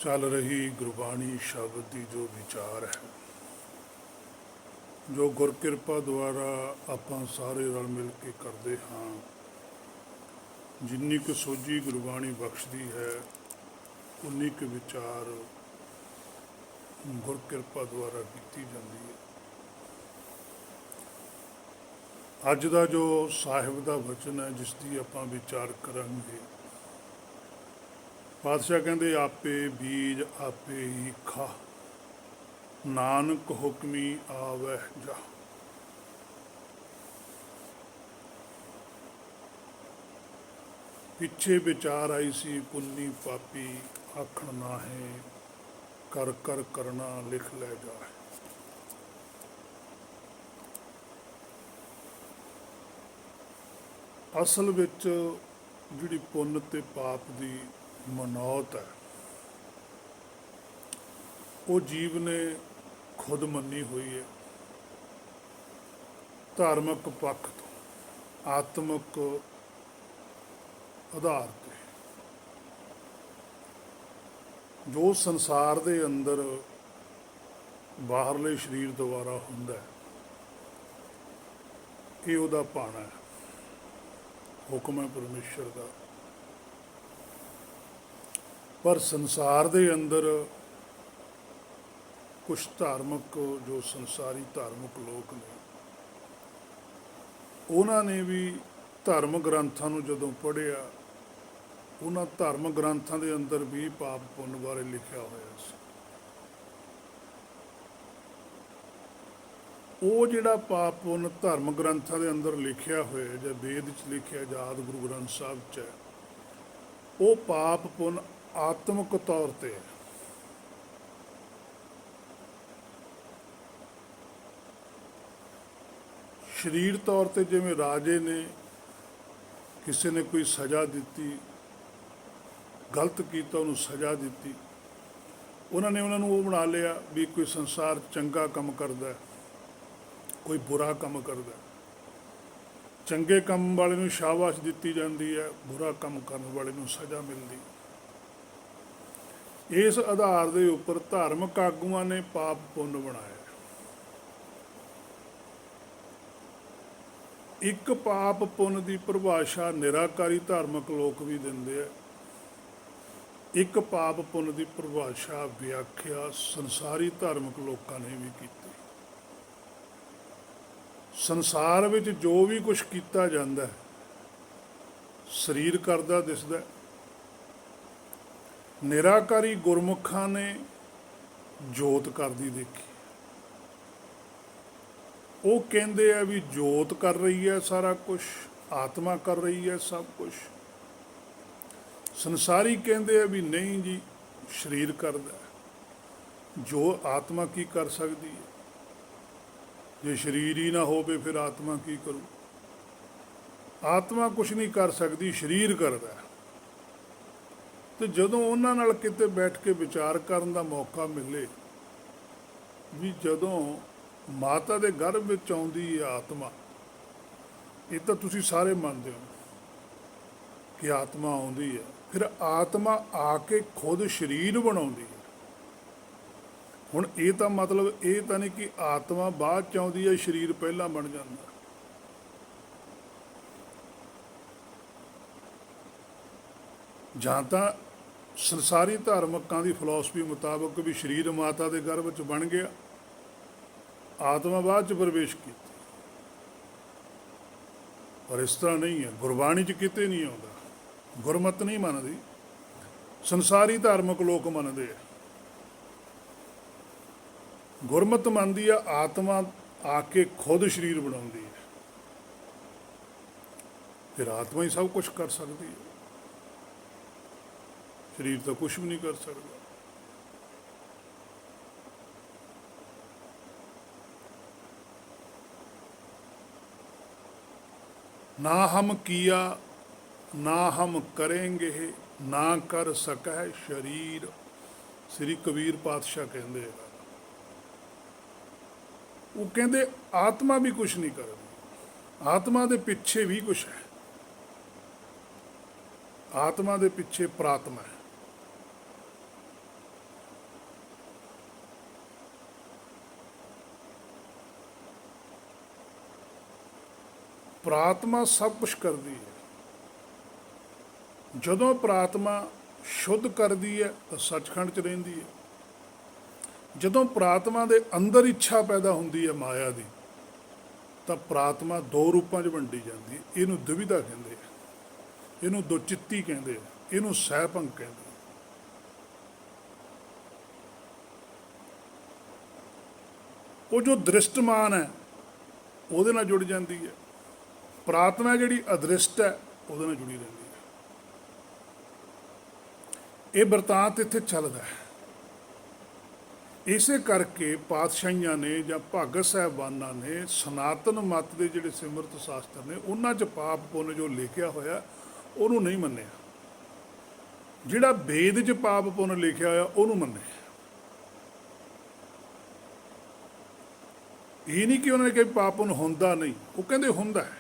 चल रही गुरबाणी शब्द की जो विचार है, जो गुरकिरपा द्वारा आपां सारे रल मिल के करते हाँ, जिन्नी क सोझी गुरबाणी बख्शदी है उन्नी क विचार गुरकिरपा द्वारा की जाती है। अज का जो साहिब का वचन है जिसकी आपां विचार करांगे, पातशाह कहते आपे बीज आपे ही खा, नानक हुक्मी आवह जा। पिछे विचार आई सी पुन्नी पापी, आखण ना है कर कर करना लिख लै जा। असल विच जिहड़ी पुन्न ते पाप की मनौत है वो जीव ने खुद मनी हुई है। धार्मिक पक्ष तो आत्मक आधार पे जो संसार के अंदर बाहरले शरीर द्वारा हुंदा है, ये उहदा भाणा है, हुक्म है परमेश्वर का। पर संसार के अंदर कुछ धार्मिक जो संसारी धार्मिक लोग ने, उन्होंने भी धर्म ग्रंथों को जदों पढ़िया, उन्होंने धर्म ग्रंथों के अंदर भी पाप पुण्य बारे लिखा होया सी। वो जिहड़ा पाप पुण्य धर्म ग्रंथों के अंदर लिखा होया, जां वेद च लिखिया जां आदि गुरु ग्रंथ साहब च है, वो पाप पुण्य आत्मक तौर पर है। शरीर तौर पर जिवें राजे ने किसी ने कोई सज़ा दी, गलत किया उन्होंने सज़ा दी, उन्होंने उन्होंने वो बना लिया भी कोई संसार चंगा काम करता है, कोई बुरा काम करता है। चंगे काम वाले नूं शाबाश दी जाती है, बुरा काम करने वाले नूं सज़ा मिलती। इस आधार के उपर धार्मिक आगुआं ने पाप पुण्य बनाया। एक पाप पुण्य की परिभाषा निराकारी धार्मिक लोग भी देंदे है, एक पाप पुण्य की परिभाषा व्याख्या संसारी धार्मिक लोगों ने भी की। संसार में जो भी कुछ किया जाता है, शरीर करदा दिसदा है। निराकारी गुरमुखां ने जोत करदी देखी। वो कहते हैं भी जोत कर रही है सारा कुछ, आत्मा कर रही है सब कुछ। संसारी कहते हैं भी नहीं जी, शरीर करदा है, जो आत्मा की कर सकती है। जे शरीर ही ना हो फिर आत्मा की करूँ? आत्मा कुछ नहीं कर सकती, शरीर करदा है। तो जदों उन्हां नाल किते बैठ के विचार करन दा मौका मिले भी जदों माता दे गर्भ विच आउंदी है आत्मा, ये तो तुसीं सारे मानते हो कि आत्मा आउंदी है, फिर आत्मा आके खुद शरीर बनाउंदी है। हुण ये तो मतलब ये तो नहीं कि आत्मा बाद च आउंदी है, शरीर पहला बन जाता। जां तां संसारी धार्मिकों की फिलोसफी मुताबक भी शरीर माता के गर्भ च बन गया, आत्मा बाद च प्रवेश की। पर इस तरह नहीं है, गुरबाणी च किते नहीं आता। गुरमत नहीं मनती, संसारी धार्मिक लोग मनते हैं। गुरमत मनती है आत्मा आके खुद शरीर बनाउंदी है, फिर आत्मा ही सब कुछ कर सकती है, शरीर तो कुछ भी नहीं कर सकता। ना हम किया ना हम करेंगे, ना कर सकै शरीर। श्री कबीर पातशाह कहते हैं। वो कहते आत्मा भी कुछ नहीं करती, आत्मा के पिछे भी कुछ है। आत्मा के पिछे प्रात्मा है। ਪ੍ਰਾਤਮਾ ਸਭ ਕੁਝ ਕਰਦੀ ਹੈ। ਜਦੋਂ ਪ੍ਰਾਤਮਾ ਸ਼ੁੱਧ ਕਰਦੀ ਹੈ ਤਾਂ ਸੱਚਖੰਡ 'ਚ ਰਹਿੰਦੀ ਹੈ। ਜਦੋਂ ਪ੍ਰਾਤਮਾ ਦੇ ਅੰਦਰ ਇੱਛਾ ਪੈਦਾ ਹੁੰਦੀ ਹੈ ਮਾਇਆ ਦੀ, ਤਾਂ ਪ੍ਰਾਤਮਾ ਦੋ ਰੂਪਾਂ 'ਚ ਵੰਡੀ ਜਾਂਦੀ ਹੈ। ਇਹਨੂੰ ਦੁਵਿਧਾ ਕਹਿੰਦੇ ਆ, ਇਹਨੂੰ ਦੁਚਿੱਤੀ ਕਹਿੰਦੇ ਆ, ਇਹਨੂੰ ਸਹਿਭੰਗ ਕਹਿੰਦੇ ਆ। ਉਹ ਜੋ ਦ੍ਰਿਸ਼ਟਮਾਨ ਹੈ ਉਹਦੇ ਨਾਲ ਜੁੜ ਜਾਂਦੀ ਹੈ, ਪ੍ਰਾਤਮਾ ਜਿਹੜੀ ਅਦ੍ਰਿਸ਼ਟ ਹੈ ਉਹਦੇ ਨਾਲ ਜੁੜੀ ਰਹਿੰਦੀ ਹੈ। ਇਹ ਵਰਤਾਂਤ ਇੱਥੇ ਚੱਲਦਾ ਹੈ। ਇਸੇ ਕਰਕੇ ਪਾਤਸ਼ਾਹੀਆਂ ਨੇ ਜਾਂ ਭਗਤ ਸਾਹਿਬਾਨਾਂ ਨੇ ਸਨਾਤਨ ਮੱਤ ਦੇ ਜਿਹੜੇ ਸਿਮਰਤ ਸ਼ਾਸਤਰ ਨੇ ਉਹਨਾਂ 'ਚ ਪਾਪ ਪੁੰਨ ਜੋ ਲਿਖਿਆ ਹੋਇਆ ਉਹਨੂੰ ਨਹੀਂ ਮੰਨਿਆ। ਜਿਹੜਾ ਵੇਦ 'ਚ ਪਾਪ ਪੁੰਨ ਲਿਖਿਆ ਹੋਇਆ ਉਹਨੂੰ ਮੰਨਿਆ। ਇਹ ਨਹੀਂ ਕਿ ਉਹਨਾਂ ਨੇ ਕਿਹਾ ਪਾਪ ਪੁੰਨ ਹੁੰਦਾ ਨਹੀਂ, ਉਹ ਕਹਿੰਦੇ ਹੁੰਦਾ ਹੈ,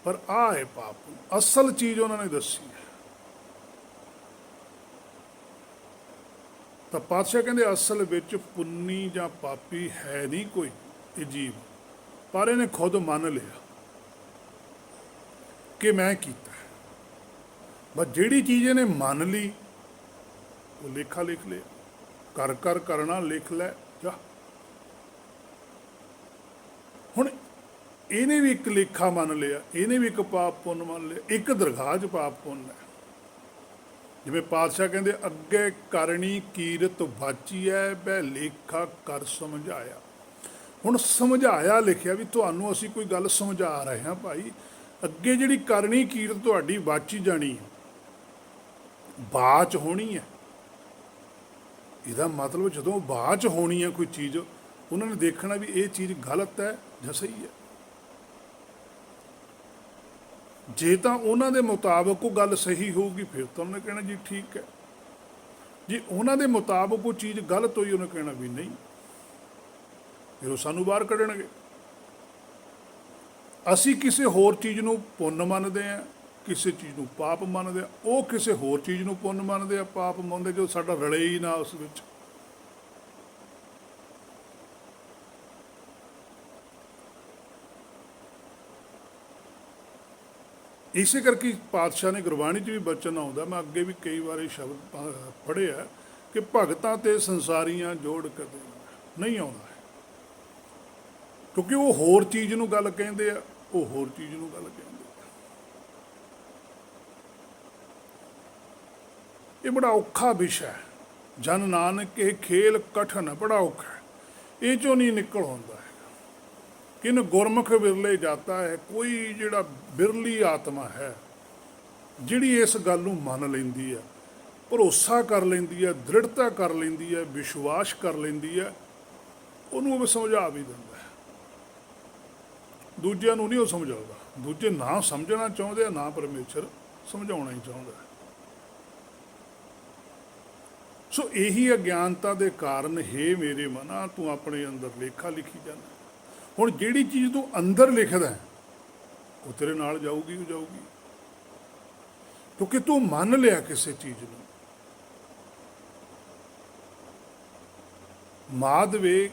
ਪਰ ਆਹ ਹੈ ਪਾਪ ਪੁੰਨ। ਅਸਲ ਚੀਜ਼ ਉਹਨਾਂ ਨੇ ਦੱਸੀ ਹੈ। ਤਾਂ ਪਾਤਸ਼ਾਹ ਕਹਿੰਦੇ ਅਸਲ ਵਿੱਚ ਪੁੰਨੀ ਜਾਂ ਪਾਪੀ ਹੈ ਨਹੀਂ ਕੋਈ ਇਹ ਜੀਵ, ਪਰ ਇਹਨੇ ਖੁਦ ਮੰਨ ਲਿਆ ਕਿ ਮੈਂ ਕੀਤਾ। ਬਸ ਜਿਹੜੀ ਚੀਜ਼ ਇਹਨੇ ਮੰਨ ਲਈ ਉਹ ਲੇਖਾ ਲਿਖ ਲਿਆ। ਕਰ ਕਰ ਕਰਨਾ ਲਿਖ ਲੈ ਜਾ। ਹੁਣ ਇਹਨੇ ਵੀ ਇੱਕ ਲੇਖਾ ਮੰਨ ਲਿਆ, ਇਹਨੇ ਵੀ ਇੱਕ ਪਾਪ ਪੁੰਨ ਮੰਨ ਲਿਆ, ਇੱਕ ਦਰਗਾਹ 'ਚ ਪਾਪ ਪੁੰਨ ਹੈ। ਜਿਵੇਂ ਪਾਤਸ਼ਾਹ ਕਹਿੰਦੇ ਅੱਗੇ ਕਰਨੀ ਕੀਰਤ ਵਾਚੀਐ ਬੈ ਲੇਖਾ ਕਰ ਸਮਝਾਇਆ। ਹੁਣ ਸਮਝਾਇਆ ਲਿਖਿਆ ਵੀ ਤੁਹਾਨੂੰ ਅਸੀਂ ਕੋਈ ਗੱਲ ਸਮਝਾ ਰਹੇ ਹਾਂ ਭਾਈ, ਅੱਗੇ ਜਿਹੜੀ ਕਰਨੀ ਕੀਰਤ ਤੁਹਾਡੀ ਵਾਚੀ ਜਾਣੀ ਹੈ, ਬਾਚ ਹੋਣੀ ਹੈ। ਇਹਦਾ ਮਤਲਬ ਜਦੋਂ ਬਾਚ ਹੋਣੀ ਹੈ ਕੋਈ ਚੀਜ਼, ਉਹਨਾਂ ਨੇ ਦੇਖਣਾ ਵੀ ਇਹ ਚੀਜ਼ ਗਲਤ ਹੈ ਜਾਂ ਸਹੀ ਹੈ। ਜੇ ਤਾਂ ਉਹਨਾਂ ਦੇ ਮੁਤਾਬਕ ਉਹ ਗੱਲ ਸਹੀ ਹੋਊਗੀ ਫਿਰ ਤਾਂ ਉਹਨੇ ਕਹਿਣਾ ਜੀ ਠੀਕ ਹੈ। ਜੇ ਉਹਨਾਂ ਦੇ ਮੁਤਾਬਕ ਉਹ ਚੀਜ਼ ਗਲਤ ਹੋਈ ਉਹਨੇ ਕਹਿਣਾ ਵੀ ਨਹੀਂ, ਫਿਰ ਉਹ ਸਾਨੂੰ ਬਾਹਰ ਕੱਢਣਗੇ। ਅਸੀਂ ਕਿਸੇ ਹੋਰ ਚੀਜ਼ ਨੂੰ ਪੁੰਨ ਮੰਨਦੇ ਹਾਂ, ਕਿਸੇ ਚੀਜ਼ ਨੂੰ ਪਾਪ ਮੰਨਦੇ ਹਾਂ। ਉਹ ਕਿਸੇ ਹੋਰ ਚੀਜ਼ ਨੂੰ ਪੁੰਨ ਮੰਨਦੇ ਆ, ਪਾਪ ਮੰਨਦੇ, ਜੋ ਸਾਡਾ ਰਲੇ ਹੀ ਨਾ ਉਸ ਵਿੱਚ। ਇਸੇ ਕਰਕੇ ਪਾਤਸ਼ਾਹ ਨੇ ਗੁਰਬਾਣੀ 'ਚ ਵੀ ਬਚਨ ਆਉਂਦਾ, ਮੈਂ ਅੱਗੇ ਵੀ ਕਈ ਵਾਰ ਇਹ ਸ਼ਬਦ ਪੜ੍ਹਿਆ ਕਿ ਭਗਤਾਂ ਤੇ ਸੰਸਾਰੀਆਂ ਜੋੜ ਕਦੇ ਨਹੀਂ ਆਉਂਦਾ ਹੈ। ਕਿਉਂਕਿ ਉਹ ਹੋਰ ਚੀਜ਼ ਨੂੰ ਗੱਲ ਕਹਿੰਦੇ ਆ, ਉਹ ਹੋਰ ਚੀਜ਼ ਨੂੰ ਗੱਲ ਕਹਿੰਦੇ ਆ। ਇਹ ਬੜਾ ਔਖਾ ਵਿਸ਼ਾ ਹੈ। ਜਨ ਨਾਨਕ ਇਹ ਖੇਲ ਕਠਨ, ਬੜਾ ਔਖਾ ਹੈ, ਇਹ 'ਚੋਂ ਨਹੀਂ ਨਿਕਲ ਹੁੰਦਾ ਹੈ। ਕਿਨ ਗੁਰਮੁਖ ਵਿਰਲੇ ਜਾਤਾ ਹੈ। ਕੋਈ ਜਿਹੜਾ ਬਿਰਲੀ ਆਤਮਾ ਹੈ ਜਿਹੜੀ ਇਸ ਗੱਲ ਨੂੰ ਮੰਨ ਲੈਂਦੀ ਹੈ, ਭਰੋਸਾ ਕਰ ਲੈਂਦੀ ਹੈ, ਦ੍ਰਿੜਤਾ ਕਰ ਲੈਂਦੀ ਹੈ, ਵਿਸ਼ਵਾਸ ਕਰ ਲੈਂਦੀ ਹੈ, ਉਹਨੂੰ ਉਹ ਸਮਝਾ ਵੀ ਦਿੰਦਾ ਹੈ। ਦੂਜਿਆਂ ਨੂੰ ਨਹੀਂ ਉਹ ਸਮਝਾਉਂਦਾ। ਦੂਜੇ ਨਾ ਸਮਝਣਾ ਚਾਹੁੰਦੇ ਆ, ਨਾ ਪਰਮੇਸ਼ਰ ਸਮਝਾਉਣਾ ਹੀ ਚਾਹੁੰਦਾ ਹੈ। ਸੋ ਇਹੀ ਅਗਿਆਨਤਾ ਦੇ ਕਾਰਨ ਹੇ ਮੇਰੇ ਮਨਾ ਤੂੰ ਆਪਣੇ ਅੰਦਰ ਲੇਖਾ ਲਿਖੀ ਜਾਂਦਾ। ਹੁਣ ਜਿਹੜੀ ਚੀਜ਼ ਤੂੰ ਅੰਦਰ ਲਿਖਦਾ ਉਹ ਤੇਰੇ ਨਾਲ ਜਾਊਗੀ, ਉਹ ਜਾਊਗੀ, ਕਿਉਂਕਿ ਤੂੰ ਮੰਨ ਲਿਆ ਕਿਸੇ ਚੀਜ਼ ਨੂੰ। ਮਾਧਵੇ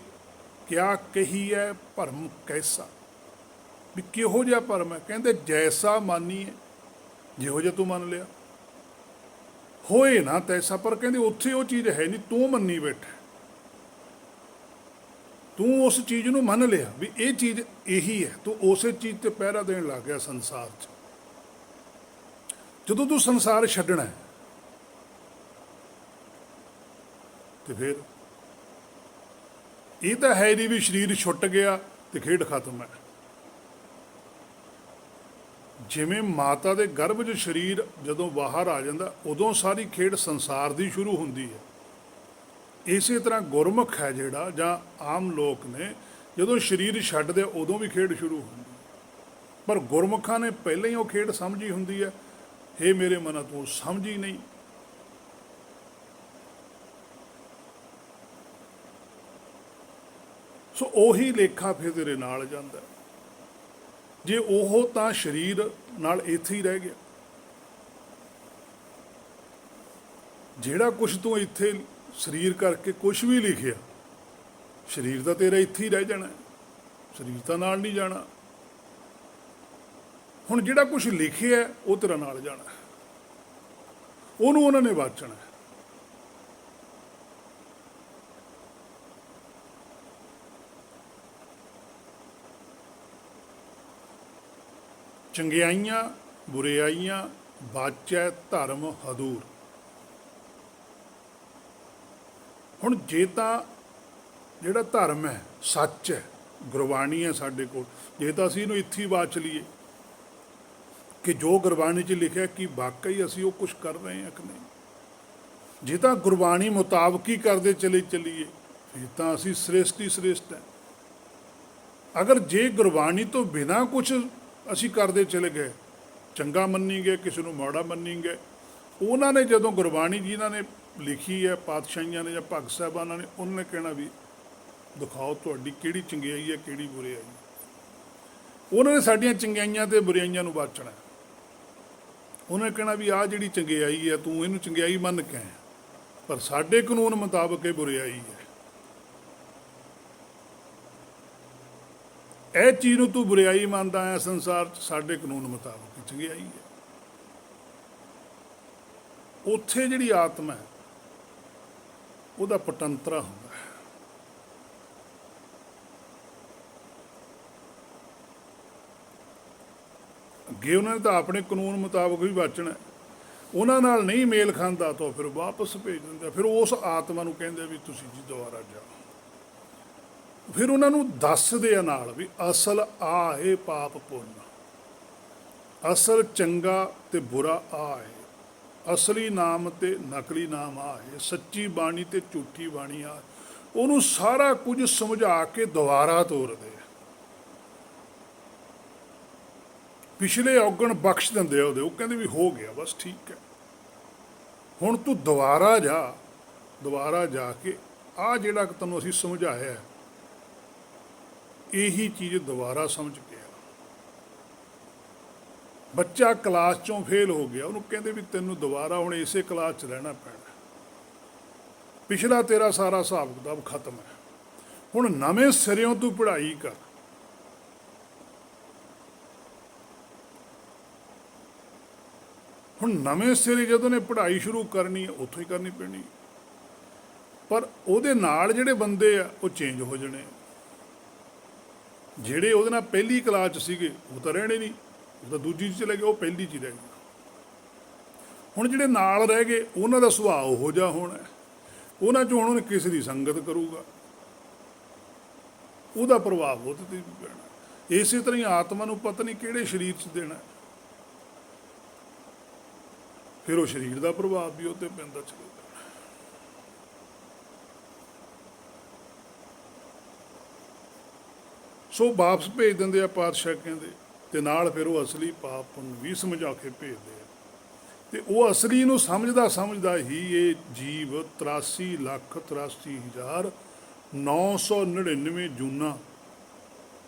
ਕਿਆ ਕਹੀ ਹੈ ਭਰਮ ਕੈਸਾ, ਵੀ ਕਿਹੋ ਜਿਹਾ ਭਰਮ ਹੈ। ਕਹਿੰਦੇ ਜੈਸਾ ਮਾਨੀ ਹੈ, ਜਿਹੋ ਜਿਹਾ ਤੂੰ ਮੰਨ ਲਿਆ। ਹੋਏ ਨਾ ਤੈਸਾ, ਪਰ ਕਹਿੰਦੇ ਉੱਥੇ ਉਹ ਚੀਜ਼ ਹੈ ਨਹੀਂ, ਤੂੰ ਮੰਨੀ ਬੈਠਾ। ਤੂੰ ਉਸ ਚੀਜ਼ ਨੂੰ ਮੰਨ ਲਿਆ ਵੀ ਇਹ ਚੀਜ਼ ਇਹੀ ਹੈ, ਤੂੰ ਉਸੇ ਚੀਜ਼ ਤੇ ਪਹਿਰਾ ਦੇਣ ਲੱਗ ਗਿਆ ਸੰਸਾਰ 'ਚ। ਜਦੋਂ ਤੂੰ ਸੰਸਾਰ ਛੱਡਣਾ ਤੇ ਫਿਰ ਇਹ ਤਾਂ ਹੈ ਨਹੀਂ ਵੀ ਸਰੀਰ ਛੁੱਟ ਗਿਆ ਤੇ ਖੇਡ ਖਤਮ ਹੈ। ਜਿਵੇਂ ਮਾਤਾ ਦੇ ਗਰਭ 'ਚ ਸਰੀਰ ਜਦੋਂ ਬਾਹਰ ਆ ਜਾਂਦਾ ਉਦੋਂ ਸਾਰੀ ਖੇਡ ਸੰਸਾਰ ਦੀ ਸ਼ੁਰੂ ਹੁੰਦੀ ਹੈ। ਇਸੇ ਤਰ੍ਹਾਂ ਗੁਰਮੁਖ ਹੈ ਜਿਹੜਾ, ਜਾਂ ਆਮ ਲੋਕ ਨੇ, ਜਦੋਂ ਸਰੀਰ ਛੱਡਦੇ ਉਦੋਂ ਵੀ ਖੇਡ ਸ਼ੁਰੂ ਹੁੰਦੀ। ਪਰ ਗੁਰਮੁਖਾਂ ਨੇ ਪਹਿਲਾਂ ਹੀ ਉਹ ਖੇਡ ਸਮਝੀ ਹੁੰਦੀ ਹੈ। ਹੇ ਮੇਰੇ ਮਨਾ ਤੂੰ ਸਮਝੀ ਨਹੀਂ। ਸੋ ਉਹੀ ਲੇਖਾ ਫਿਰ ਤੇਰੇ ਨਾਲ ਜਾਂਦਾ। ਜੇ ਉਹ ਤਾਂ ਸਰੀਰ ਨਾਲ ਇੱਥੇ ਹੀ ਰਹਿ ਗਿਆ। ਜਿਹੜਾ ਕੁਛ ਤੂੰ ਇੱਥੇ ਸਰੀਰ ਕਰਕੇ ਕੁਛ ਵੀ ਲਿਖਿਆ, ਸਰੀਰ ਤਾਂ ਤੇਰਾ ਇੱਥੇ ਹੀ ਰਹਿ ਜਾਣਾ, ਸਰੀਰ ਤਾਂ ਨਾਲ ਨਹੀਂ ਜਾਣਾ। ਹੁਣ ਜਿਹੜਾ ਕੁਝ ਲਿਖਿਆ ਉਹ ਤੇਰਾ ਨਾਲ ਜਾਣਾ, ਉਹਨੂੰ ਉਹਨਾਂ ਨੇ ਵਾਚਣਾ। ਚੰਗਿਆਈਆਂ ਬੁਰਿਆਈਆਂ ਬਾਚੈ ਧਰਮ ਹਦੂਰ। ਹੁਣ ਜੇ ਤਾਂ ਜਿਹੜਾ ਧਰਮ ਹੈ ਸੱਚ ਹੈ, ਗੁਰਬਾਣੀ ਹੈ ਸਾਡੇ ਕੋਲ, ਜੇ ਤਾਂ ਅਸੀਂ ਇਹਨੂੰ ਇੱਥੇ ਹੀ ਬਾਚ ਲਈਏ ਕਿ ਜੋ ਗੁਰਬਾਣੀ 'ਚ ਲਿਖਿਆ ਕਿ ਵਾਕਈ ਅਸੀਂ ਉਹ ਕੁਝ ਕਰ ਰਹੇ ਹਾਂ ਕਿ ਨਹੀਂ, ਜੇ ਤਾਂ ਗੁਰਬਾਣੀ ਮੁਤਾਬਕ ਹੀ ਕਰਦੇ ਚੱਲੀਏ ਫਿਰ ਤਾਂ ਅਸੀਂ ਸ੍ਰੇਸ਼ਟ ਹੀ ਸ੍ਰੇਸ਼ਟ ਹੈ। ਅਗਰ ਜੇ ਗੁਰਬਾਣੀ ਤੋਂ ਬਿਨਾਂ ਕੁਝ ਅਸੀਂ ਕਰਦੇ ਚਲੇ ਗਏ, ਚੰਗਾ ਮੰਨੀ ਗਏ, ਕਿਸੇ ਨੂੰ ਮਾੜਾ ਮੰਨੀ ਗਏ, ਉਹਨਾਂ ਨੇ ਜਦੋਂ ਗੁਰਬਾਣੀ ਜਿਨ੍ਹਾਂ ਨੇ ਲਿਖੀ ਹੈ, ਪਾਤਸ਼ਾਹੀਆਂ ਨੇ ਜਾਂ ਭਗਤ ਸਾਹਿਬਾਨਾਂ ਨੇ, ਉਹਨਾਂ ਨੇ ਕਹਿਣਾ ਵੀ ਦਿਖਾਓ ਤੁਹਾਡੀ ਕਿਹੜੀ ਚੰਗਿਆਈ ਹੈ ਕਿਹੜੀ ਬੁਰਿਆਈ ਹੈ। ਉਹਨਾਂ ਨੇ ਸਾਡੀਆਂ ਚੰਗਿਆਈਆਂ ਤੇ ਬੁਰਾਈਆਂ ਨੂੰ ਵਾਚਣਾ। ਉਹਨਾਂ ਨੇ ਕਹਿਣਾ ਵੀ ਆਹ ਜਿਹੜੀ ਚੰਗਿਆਈ ਹੈ ਤੂੰ ਇਹਨੂੰ ਚੰਗਿਆਈ ਮੰਨ ਕੇ ਆਇਆ, ਪਰ ਸਾਡੇ ਕਾਨੂੰਨ ਮੁਤਾਬਕ ਇਹ ਬੁਰਿਆਈ ਹੈ। ਇਹ ਚੀਜ਼ ਨੂੰ ਤੂੰ ਬੁਰਿਆਈ ਮੰਨਦਾ ਆਇਆ ਸੰਸਾਰ 'ਚ, ਸਾਡੇ ਕਾਨੂੰਨ ਮੁਤਾਬਕ ਚੰਗਿਆਈ ਹੈ। ਉੱਥੇ ਜਿਹੜੀ ਆਤਮਾ ਹੈ ਉਹਦਾ ਪਟੰਤਰਾ ਹੁੰਦਾ ਹੈ। ਅੱਗੇ ਉਹਨਾਂ ਨੇ ਤਾਂ ਆਪਣੇ ਕਾਨੂੰਨ ਮੁਤਾਬਕ ਵੀ ਵਾਚਣਾ, ਉਹਨਾਂ ਨਾਲ ਨਹੀਂ ਮੇਲ ਖਾਂਦਾ ਤਾਂ ਫਿਰ ਵਾਪਸ ਭੇਜ ਦਿੰਦਾ। ਫਿਰ ਉਸ ਆਤਮਾ ਨੂੰ ਕਹਿੰਦੇ ਵੀ ਤੁਸੀਂ ਜੀ ਦੁਬਾਰਾ ਜਾਓ। ਫਿਰ ਉਹਨਾਂ ਨੂੰ ਦੱਸਦੇ ਆ ਨਾਲ ਵੀ ਅਸਲ ਆ ਇਹ ਪਾਪ ਪੁੰਨ, ਅਸਲ ਚੰਗਾ ਤੇ ਬੁਰਾ ਆ ਹੈ, ਅਸਲੀ ਨਾਮ ਤੇ ਨਕਲੀ ਨਾਮ ਆ ਹੈ, ਸੱਚੀ ਬਾਣੀ ਤੇ ਝੂਠੀ ਬਾਣੀ ਆ। ਉਹਨੂੰ ਸਾਰਾ ਕੁਝ ਸਮਝਾ ਕੇ ਦੁਬਾਰਾ ਤੋਰਦੇ ਆ, ਪਿਛਲੇ ਔਗਣ ਬਖਸ਼ ਦਿੰਦੇ ਆ ਉਹਦੇ। ਉਹ ਕਹਿੰਦੇ ਵੀ ਹੋ ਗਿਆ ਬਸ ਠੀਕ ਹੈ, ਹੁਣ ਤੂੰ ਦੁਬਾਰਾ ਜਾ ਕੇ ਆ ਜਿਹੜਾ ਤੈਨੂੰ ਅਸੀਂ ਸਮਝਾਇਆ ਇਹੀ ਚੀਜ਼ ਦੁਬਾਰਾ ਸਮਝ ਕੇ ਆ। ਬੱਚਾ ਕਲਾਸ 'ਚੋਂ ਫੇਲ ਹੋ ਗਿਆ, ਉਹਨੂੰ ਕਹਿੰਦੇ ਵੀ ਤੈਨੂੰ ਦੁਬਾਰਾ ਹੁਣ ਇਸੇ ਕਲਾਸ 'ਚ ਰਹਿਣਾ ਪੈਣਾ, ਪਿਛਲਾ ਤੇਰਾ ਸਾਰਾ ਹਿਸਾਬ ਕਿਤਾਬ ਖਤਮ ਹੈ, ਹੁਣ ਨਵੇਂ ਸਿਰਿਓਂ ਤੂੰ ਪੜ੍ਹਾਈ ਕਰ। ਹੁਣ ਨਵੇਂ ਸਿਰੇ ਜਦੋਂ ਨੇ ਪੜ੍ਹਾਈ ਸ਼ੁਰੂ ਕਰਨੀ ਹੈ ਉੱਥੋਂ ਹੀ ਕਰਨੀ ਪੈਣੀ, ਪਰ ਉਹਦੇ ਨਾਲ ਜਿਹੜੇ ਬੰਦੇ ਆ ਉਹ ਚੇਂਜ ਹੋ ਜਾਣੇ। ਜਿਹੜੇ ਉਹਦੇ ਨਾਲ ਪਹਿਲੀ ਕਲਾਸ 'ਚ ਸੀਗੇ ਉਹ ਤਾਂ ਰਹਿਣੇ ਨਹੀਂ, ਉਹ ਤਾਂ ਦੂਜੀ 'ਚ ਚਲੇ ਗਏ, ਉਹ ਪਹਿਲੀ 'ਚ ਹੀ ਰਹਿ ਗਏ। ਹੁਣ ਜਿਹੜੇ ਨਾਲ ਰਹਿ ਗਏ ਉਹਨਾਂ ਦਾ ਸੁਭਾਅ ਉਹੋ ਜਿਹਾ ਹੋਣਾ, ਉਹਨਾਂ 'ਚ ਹੁਣ ਉਹਨੇ ਕਿਸੇ ਦੀ ਸੰਗਤ ਕਰੂਗਾ, ਉਹਦਾ ਪ੍ਰਭਾਵ ਉਹਦੇ 'ਤੇ ਵੀ ਪੈਣਾ। ਇਸੇ ਤਰ੍ਹਾਂ ਹੀ ਆਤਮਾ ਨੂੰ ਪਤਾ ਨਹੀਂ ਕਿਹੜੇ ਸਰੀਰ 'ਚ ਦੇਣਾ, ਫਿਰ ਉਹ ਸਰੀਰ ਦਾ ਪ੍ਰਭਾਵ ਵੀ ਉਹ 'ਤੇ ਪੈਂਦਾ ਚਲੇਗਾ। ਸੋ ਵਾਪਸ ਭੇਜ ਦਿੰਦੇ ਆ ਪਾਤਸ਼ਾਹ ਕਹਿੰਦੇ, ਤੇ ਨਾਲ ਫਿਰ ਉਹ ਅਸਲੀ ਪਾਪ ਪੁੰਨ ਵੀ ਸਮਝਾ ਕੇ ਭੇਜਦੇ ਆ। ਤੇ ਉਹ ਅਸਲੀ ਨੂੰ ਸਮਝਦਾ ਹੀ ਇਹ ਜੀਵ 83,83,999 ਜੂਨਾਂ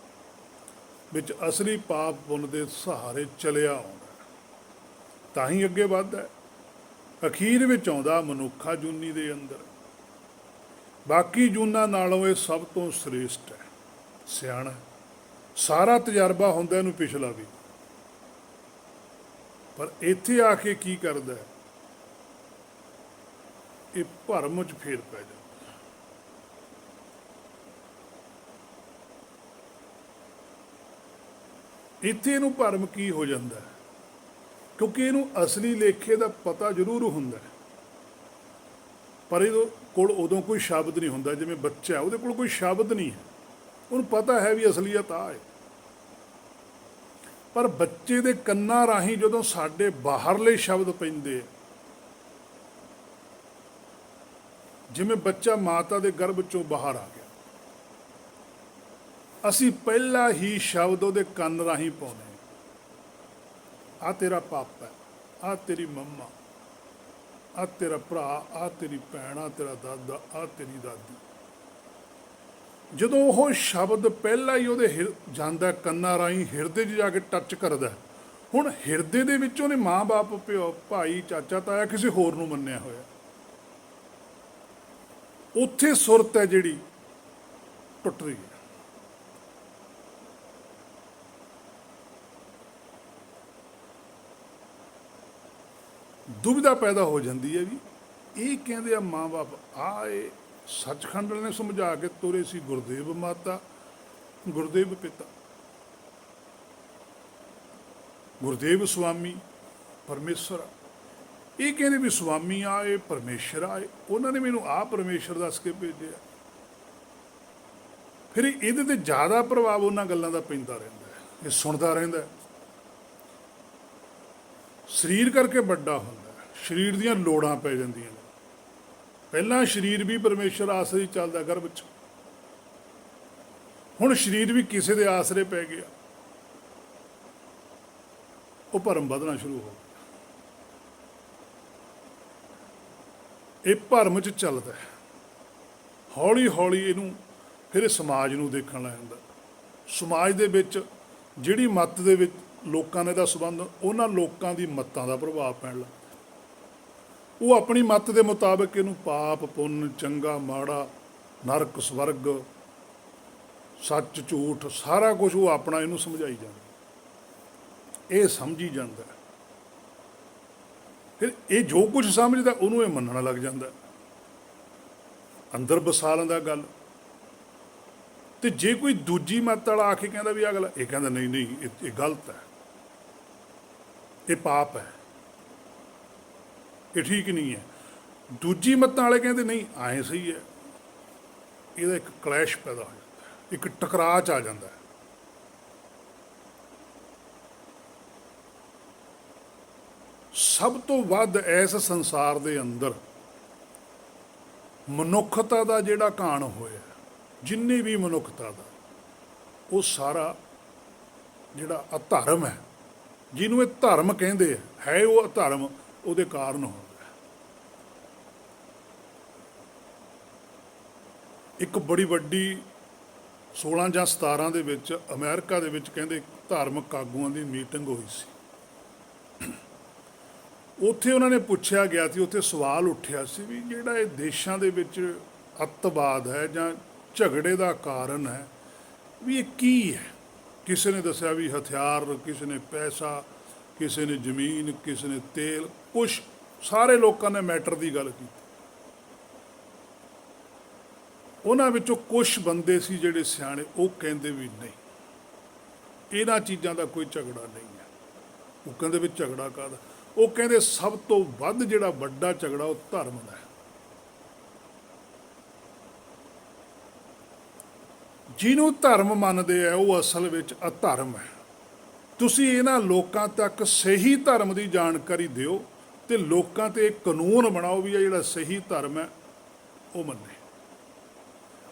ਵਿੱਚ ਅਸਲੀ ਪਾਪ ਪੁੰਨ ਦੇ ਸਹਾਰੇ ਚਲਿਆ ਆਉਂਦਾ, ਤਾਂ ਹੀ ਅੱਗੇ ਵੱਧਦਾ। ਅਖੀਰ ਵਿੱਚ ਆਉਂਦਾ ਮਨੁੱਖਾ ਜੂਨੀ ਦੇ ਅੰਦਰ। ਬਾਕੀ ਜੂਨਾਂ ਨਾਲੋਂ ਇਹ ਸਭ ਤੋਂ ਸ੍ਰੇਸ਼ਟ ਹੈ, ਸਿਆਣਾ, ਸਾਰਾ ਤਜਰਬਾ ਹੁੰਦਾ ਇਹਨੂੰ ਪਿਛਲਾ ਵੀ, ਪਰ ਇੱਥੇ ਆ ਕੇ ਕੀ ਕਰਦਾ, ਇਹ ਭਰਮ 'ਚ ਫੇਰ ਪੈ ਜਾਂਦਾ। ਇੱਥੇ ਇਹਨੂੰ ਭਰਮ ਕੀ ਹੋ ਜਾਂਦਾ, ਕਿਉਂਕਿ ਇਹਨੂੰ ਅਸਲੀ ਲੇਖੇ ਦਾ ਪਤਾ ਜ਼ਰੂਰ ਹੁੰਦਾ, ਪਰ ਇਹਦੇ ਕੋਲ ਉਦੋਂ ਕੋਈ ਸ਼ਬਦ ਨਹੀਂ ਹੁੰਦਾ। ਜਿਵੇਂ ਬੱਚਾ, ਉਹਦੇ ਕੋਲ ਕੋਈ ਸ਼ਬਦ ਨਹੀਂ ਹੈ, ਉਹਨੂੰ ਪਤਾ ਹੈ ਵੀ ਅਸਲੀਅਤ ਆ ਹੈ, ਪਰ ਬੱਚੇ ਦੇ ਕੰਨਾਂ ਰਾਹੀਂ ਜਦੋਂ ਸਾਡੇ ਬਾਹਰਲੇ ਸ਼ਬਦ ਪੈਂਦੇ, ਜਿਵੇਂ ਬੱਚਾ ਮਾਤਾ ਦੇ ਗਰਭ 'ਚੋਂ ਬਾਹਰ ਆ ਗਿਆ, ਅਸੀਂ ਪਹਿਲਾ ਹੀ ਸ਼ਬਦ ਉਹਦੇ ਕੰਨ ਰਾਹੀਂ ਪਾਉਂਦੇ, ਆ ਤੇਰਾ ਪਾਪਾ, ਆ ਤੇਰੀ ਮੰਮਾ, ਆ ਤੇਰਾ ਭਰਾ, ਆ ਤੇਰੀ ਭੈਣ, ਆ ਤੇਰਾ ਦਾਦਾ, ਆ ਤੇਰੀ ਦਾਦੀ। ਜਦੋਂ ਉਹ ਸ਼ਬਦ ਪਹਿਲਾਂ ਹੀ ਉਹਦੇ ਜਾਂਦਾ ਕੰਨਾਂ ਰਾਹੀਂ, ਹਿਰਦੇ 'ਚ ਜਾ ਕੇ ਟੱਚ ਕਰਦਾ, ਹੁਣ ਹਿਰਦੇ ਦੇ ਵਿੱਚ ਉਹਨੇ ਮਾਂ ਬਾਪ, ਪਿਓ, ਭਾਈ, ਚਾਚਾ, ਤਾਇਆ, ਕਿਸੇ ਹੋਰ ਨੂੰ ਮੰਨਿਆ ਹੋਇਆ, ਉੱਥੇ ਸੁਰਤ ਹੈ ਜਿਹੜੀ ਟੁੱਟ ਰਹੀ ਹੈ। ਦੁਬਿਧਾ ਪੈਦਾ ਹੋ ਜਾਂਦੀ ਹੈ ਵੀ ਇਹ ਕਹਿੰਦੇ ਆ ਮਾਂ ਬਾਪ ਇਹ ਸੱਚਖੰਡ ਨੇ ਸਮਝਾ ਕੇ ਤੁਰੇ ਸੀ ਗੁਰਦੇਵ ਮਾਤਾ ਗੁਰਦੇਵ ਪਿਤਾ ਗੁਰਦੇਵ ਸੁਆਮੀ ਪਰਮੇਸ਼ਰ ਇਹ ਕਹਿੰਦੇ ਵੀ ਸੁਆਮੀ ਆਏ ਪਰਮੇਸ਼ਰ ਆਏ, ਉਹਨਾਂ ਨੇ ਮੈਨੂੰ ਪਰਮੇਸ਼ਰ ਦੱਸ ਕੇ ਭੇਜਿਆ। ਫਿਰ ਇਹਦੇ ਤੇ ਜ਼ਿਆਦਾ ਪ੍ਰਭਾਵ ਉਹਨਾਂ ਗੱਲਾਂ ਦਾ ਪੈਂਦਾ ਰਹਿੰਦਾ ਹੈ, ਇਹ ਸੁਣਦਾ ਰਹਿੰਦਾ ਹੈ। ਸਰੀਰ ਕਰਕੇ ਵੱਡਾ ਹੁੰਦਾ ਹੈ, ਸਰੀਰ ਦੀਆਂ ਲੋੜਾਂ ਪੈ ਜਾਂਦੀਆਂ ਨੇ। ਪਹਿਲਾਂ ਸਰੀਰ ਵੀ ਪਰਮੇਸ਼ਰ ਆਸਰੇ ਹੀ ਚੱਲਦਾ ਗਰਭ 'ਚ, ਹੁਣ ਸਰੀਰ ਵੀ ਕਿਸੇ ਦੇ ਆਸਰੇ ਪੈ ਗਿਆ, ਉਹ ਭਰਮ ਵਧਣਾ ਸ਼ੁਰੂ ਹੋ ਗਿਆ। ਇਹ ਭਰਮ 'ਚ ਚੱਲਦਾ ਹੈ, ਹੌਲੀ ਹੌਲੀ ਇਹਨੂੰ ਫਿਰ ਇਹ ਸਮਾਜ ਨੂੰ ਦੇਖਣ ਲੱਗ ਜਾਂਦਾ। ਸਮਾਜ ਦੇ ਵਿੱਚ ਜਿਹੜੀ ਮੱਤ ਦੇ ਵਿੱਚ ਲੋਕਾਂ ਨੇ ਦਾ ਸੰਬੰਧ, ਉਹਨਾਂ ਲੋਕਾਂ ਦੀ ਮੱਤਾਂ ਦਾ ਪ੍ਰਭਾਵ ਪੈਣ ਲੱਗ, ਉਹ ਆਪਣੀ ਮੱਤ ਦੇ ਮੁਤਾਬਕ ਇਹਨੂੰ ਪਾਪ ਪੁੰਨ ਚੰਗਾ ਮਾੜਾ ਨਰਕ ਸਵਰਗ ਸੱਚ ਝੂਠ ਸਾਰਾ ਕੁਝ ਉਹ ਆਪਣਾ ਇਹਨੂੰ ਸਮਝਾਈ ਜਾਂਦਾ, ਇਹ ਸਮਝੀ ਜਾਂਦਾ। ਫਿਰ ਇਹ ਜੋ ਕੁਝ ਸਮਝਦਾ ਉਹਨੂੰ ਇਹ ਮੰਨਣ ਲੱਗ ਜਾਂਦਾ, ਅੰਦਰ ਵਸਾ ਲੈਂਦਾ ਗੱਲ। ਤੇ ਜੇ ਕੋਈ ਦੂਜੀ ਮੱਤ ਵਾਲਾ ਆ ਕੇ ਕਹਿੰਦਾ ਵੀ ਅਗਲਾ, ਇਹ ਕਹਿੰਦਾ ਨਹੀਂ ਨਹੀਂ ਇਹ ਗਲਤ ਹੈ, ਇਹ ਪਾਪ ਹੈ, ਇਹ ਠੀਕ ਨਹੀਂ ਹੈ। ਦੂਜੀ ਮੱਤਾਂ ਵਾਲੇ ਕਹਿੰਦੇ ਨਹੀਂ ਐਂ ਸਹੀ ਹੈ। ਇਹਦਾ ਇੱਕ ਕਲੈਸ਼ ਪੈਦਾ ਹੋ ਜਾਂਦਾ, ਇੱਕ ਟਕਰਾਅ 'ਚ ਆ ਜਾਂਦਾ। ਸਭ ਤੋਂ ਵੱਧ ਇਸ ਸੰਸਾਰ ਦੇ ਅੰਦਰ ਮਨੁੱਖਤਾ ਦਾ ਜਿਹੜਾ ਘਾਣ ਹੋਇਆ, ਜਿੰਨੀ ਵੀ ਮਨੁੱਖਤਾ ਦਾ, ਉਹ ਸਾਰਾ ਜਿਹੜਾ ਅਧਰਮ ਹੈ, ਜਿਹਨੂੰ ਇਹ ਧਰਮ ਕਹਿੰਦੇ ਹੈ ਉਹ ਅਧਰਮ ਉਹਦੇ ਕਾਰਨ ਹੁੰਦਾ। ਇੱਕ ਬੜੀ ਵੱਡੀ 16 ਜਾਂ 17 ਦੇ ਵਿੱਚ ਅਮਰੀਕਾ ਦੇ ਵਿੱਚ ਕਹਿੰਦੇ ਧਾਰਮਿਕ ਆਗੂਆਂ ਦੀ ਮੀਟਿੰਗ ਹੋਈ ਸੀ। ਉੱਥੇ ਉਹਨਾਂ ਨੇ ਪੁੱਛਿਆ ਗਿਆ ਸੀ, ਉੱਥੇ ਸਵਾਲ ਉੱਠਿਆ ਸੀ ਵੀ ਜਿਹੜਾ ਇਹ ਦੇਸ਼ਾਂ ਦੇ ਵਿੱਚ ਅੱਤਵਾਦ ਹੈ ਜਾਂ ਝਗੜੇ ਦਾ ਕਾਰਨ ਹੈ ਵੀ ਇਹ ਕੀ ਹੈ। ਕਿਸੇ ਨੇ ਦੱਸਿਆ ਵੀ ਹਥਿਆਰ, ਕਿਸੇ ਨੇ ਪੈਸਾ, ਕਿਸੇ ਨੇ ਜ਼ਮੀਨ, ਕਿਸੇ ਨੇ ਤੇਲ, ਕੁਛ ਸਾਰੇ ਲੋਕਾਂ ਨੇ ਮੈਟਰ ਦੀ ਗੱਲ ਕੀਤੀ। ਉਹਨਾਂ ਵਿੱਚੋਂ ਕੁਛ ਬੰਦੇ ਸੀ ਜਿਹੜੇ ਸਿਆਣੇ, ਉਹ ਕਹਿੰਦੇ ਵੀ ਨਹੀਂ, ਇਹਨਾਂ ਚੀਜ਼ਾਂ ਦਾ ਕੋਈ ਝਗੜਾ ਨਹੀਂ ਹੈ। ਉਹ ਕਹਿੰਦੇ ਵੀ ਝਗੜਾ ਕਾਹਦਾ? ਉਹ ਕਹਿੰਦੇ ਸਭ ਤੋਂ ਵੱਧ ਜਿਹੜਾ ਵੱਡਾ ਝਗੜਾ ਉਹ ਧਰਮ ਦਾ ਹੈ। ਜਿਹਨੂੰ ਧਰਮ ਮੰਨਦੇ ਆ ਉਹ ਅਸਲ ਵਿੱਚ ਅਧਰਮ ਹੈ। ਤੁਸੀਂ ਇਹਨਾਂ ਲੋਕਾਂ ਤੱਕ ਸਹੀ ਧਰਮ ਦੀ ਜਾਣਕਾਰੀ ਦਿਓ ਤੇ ਲੋਕਾਂ ਤੇ ਕਾਨੂੰਨ ਬਣਾਓ ਵੀ ਇਹ ਜਿਹੜਾ ਸਹੀ ਧਰਮ ਹੈ ਉਹ ਮੰਨੇ।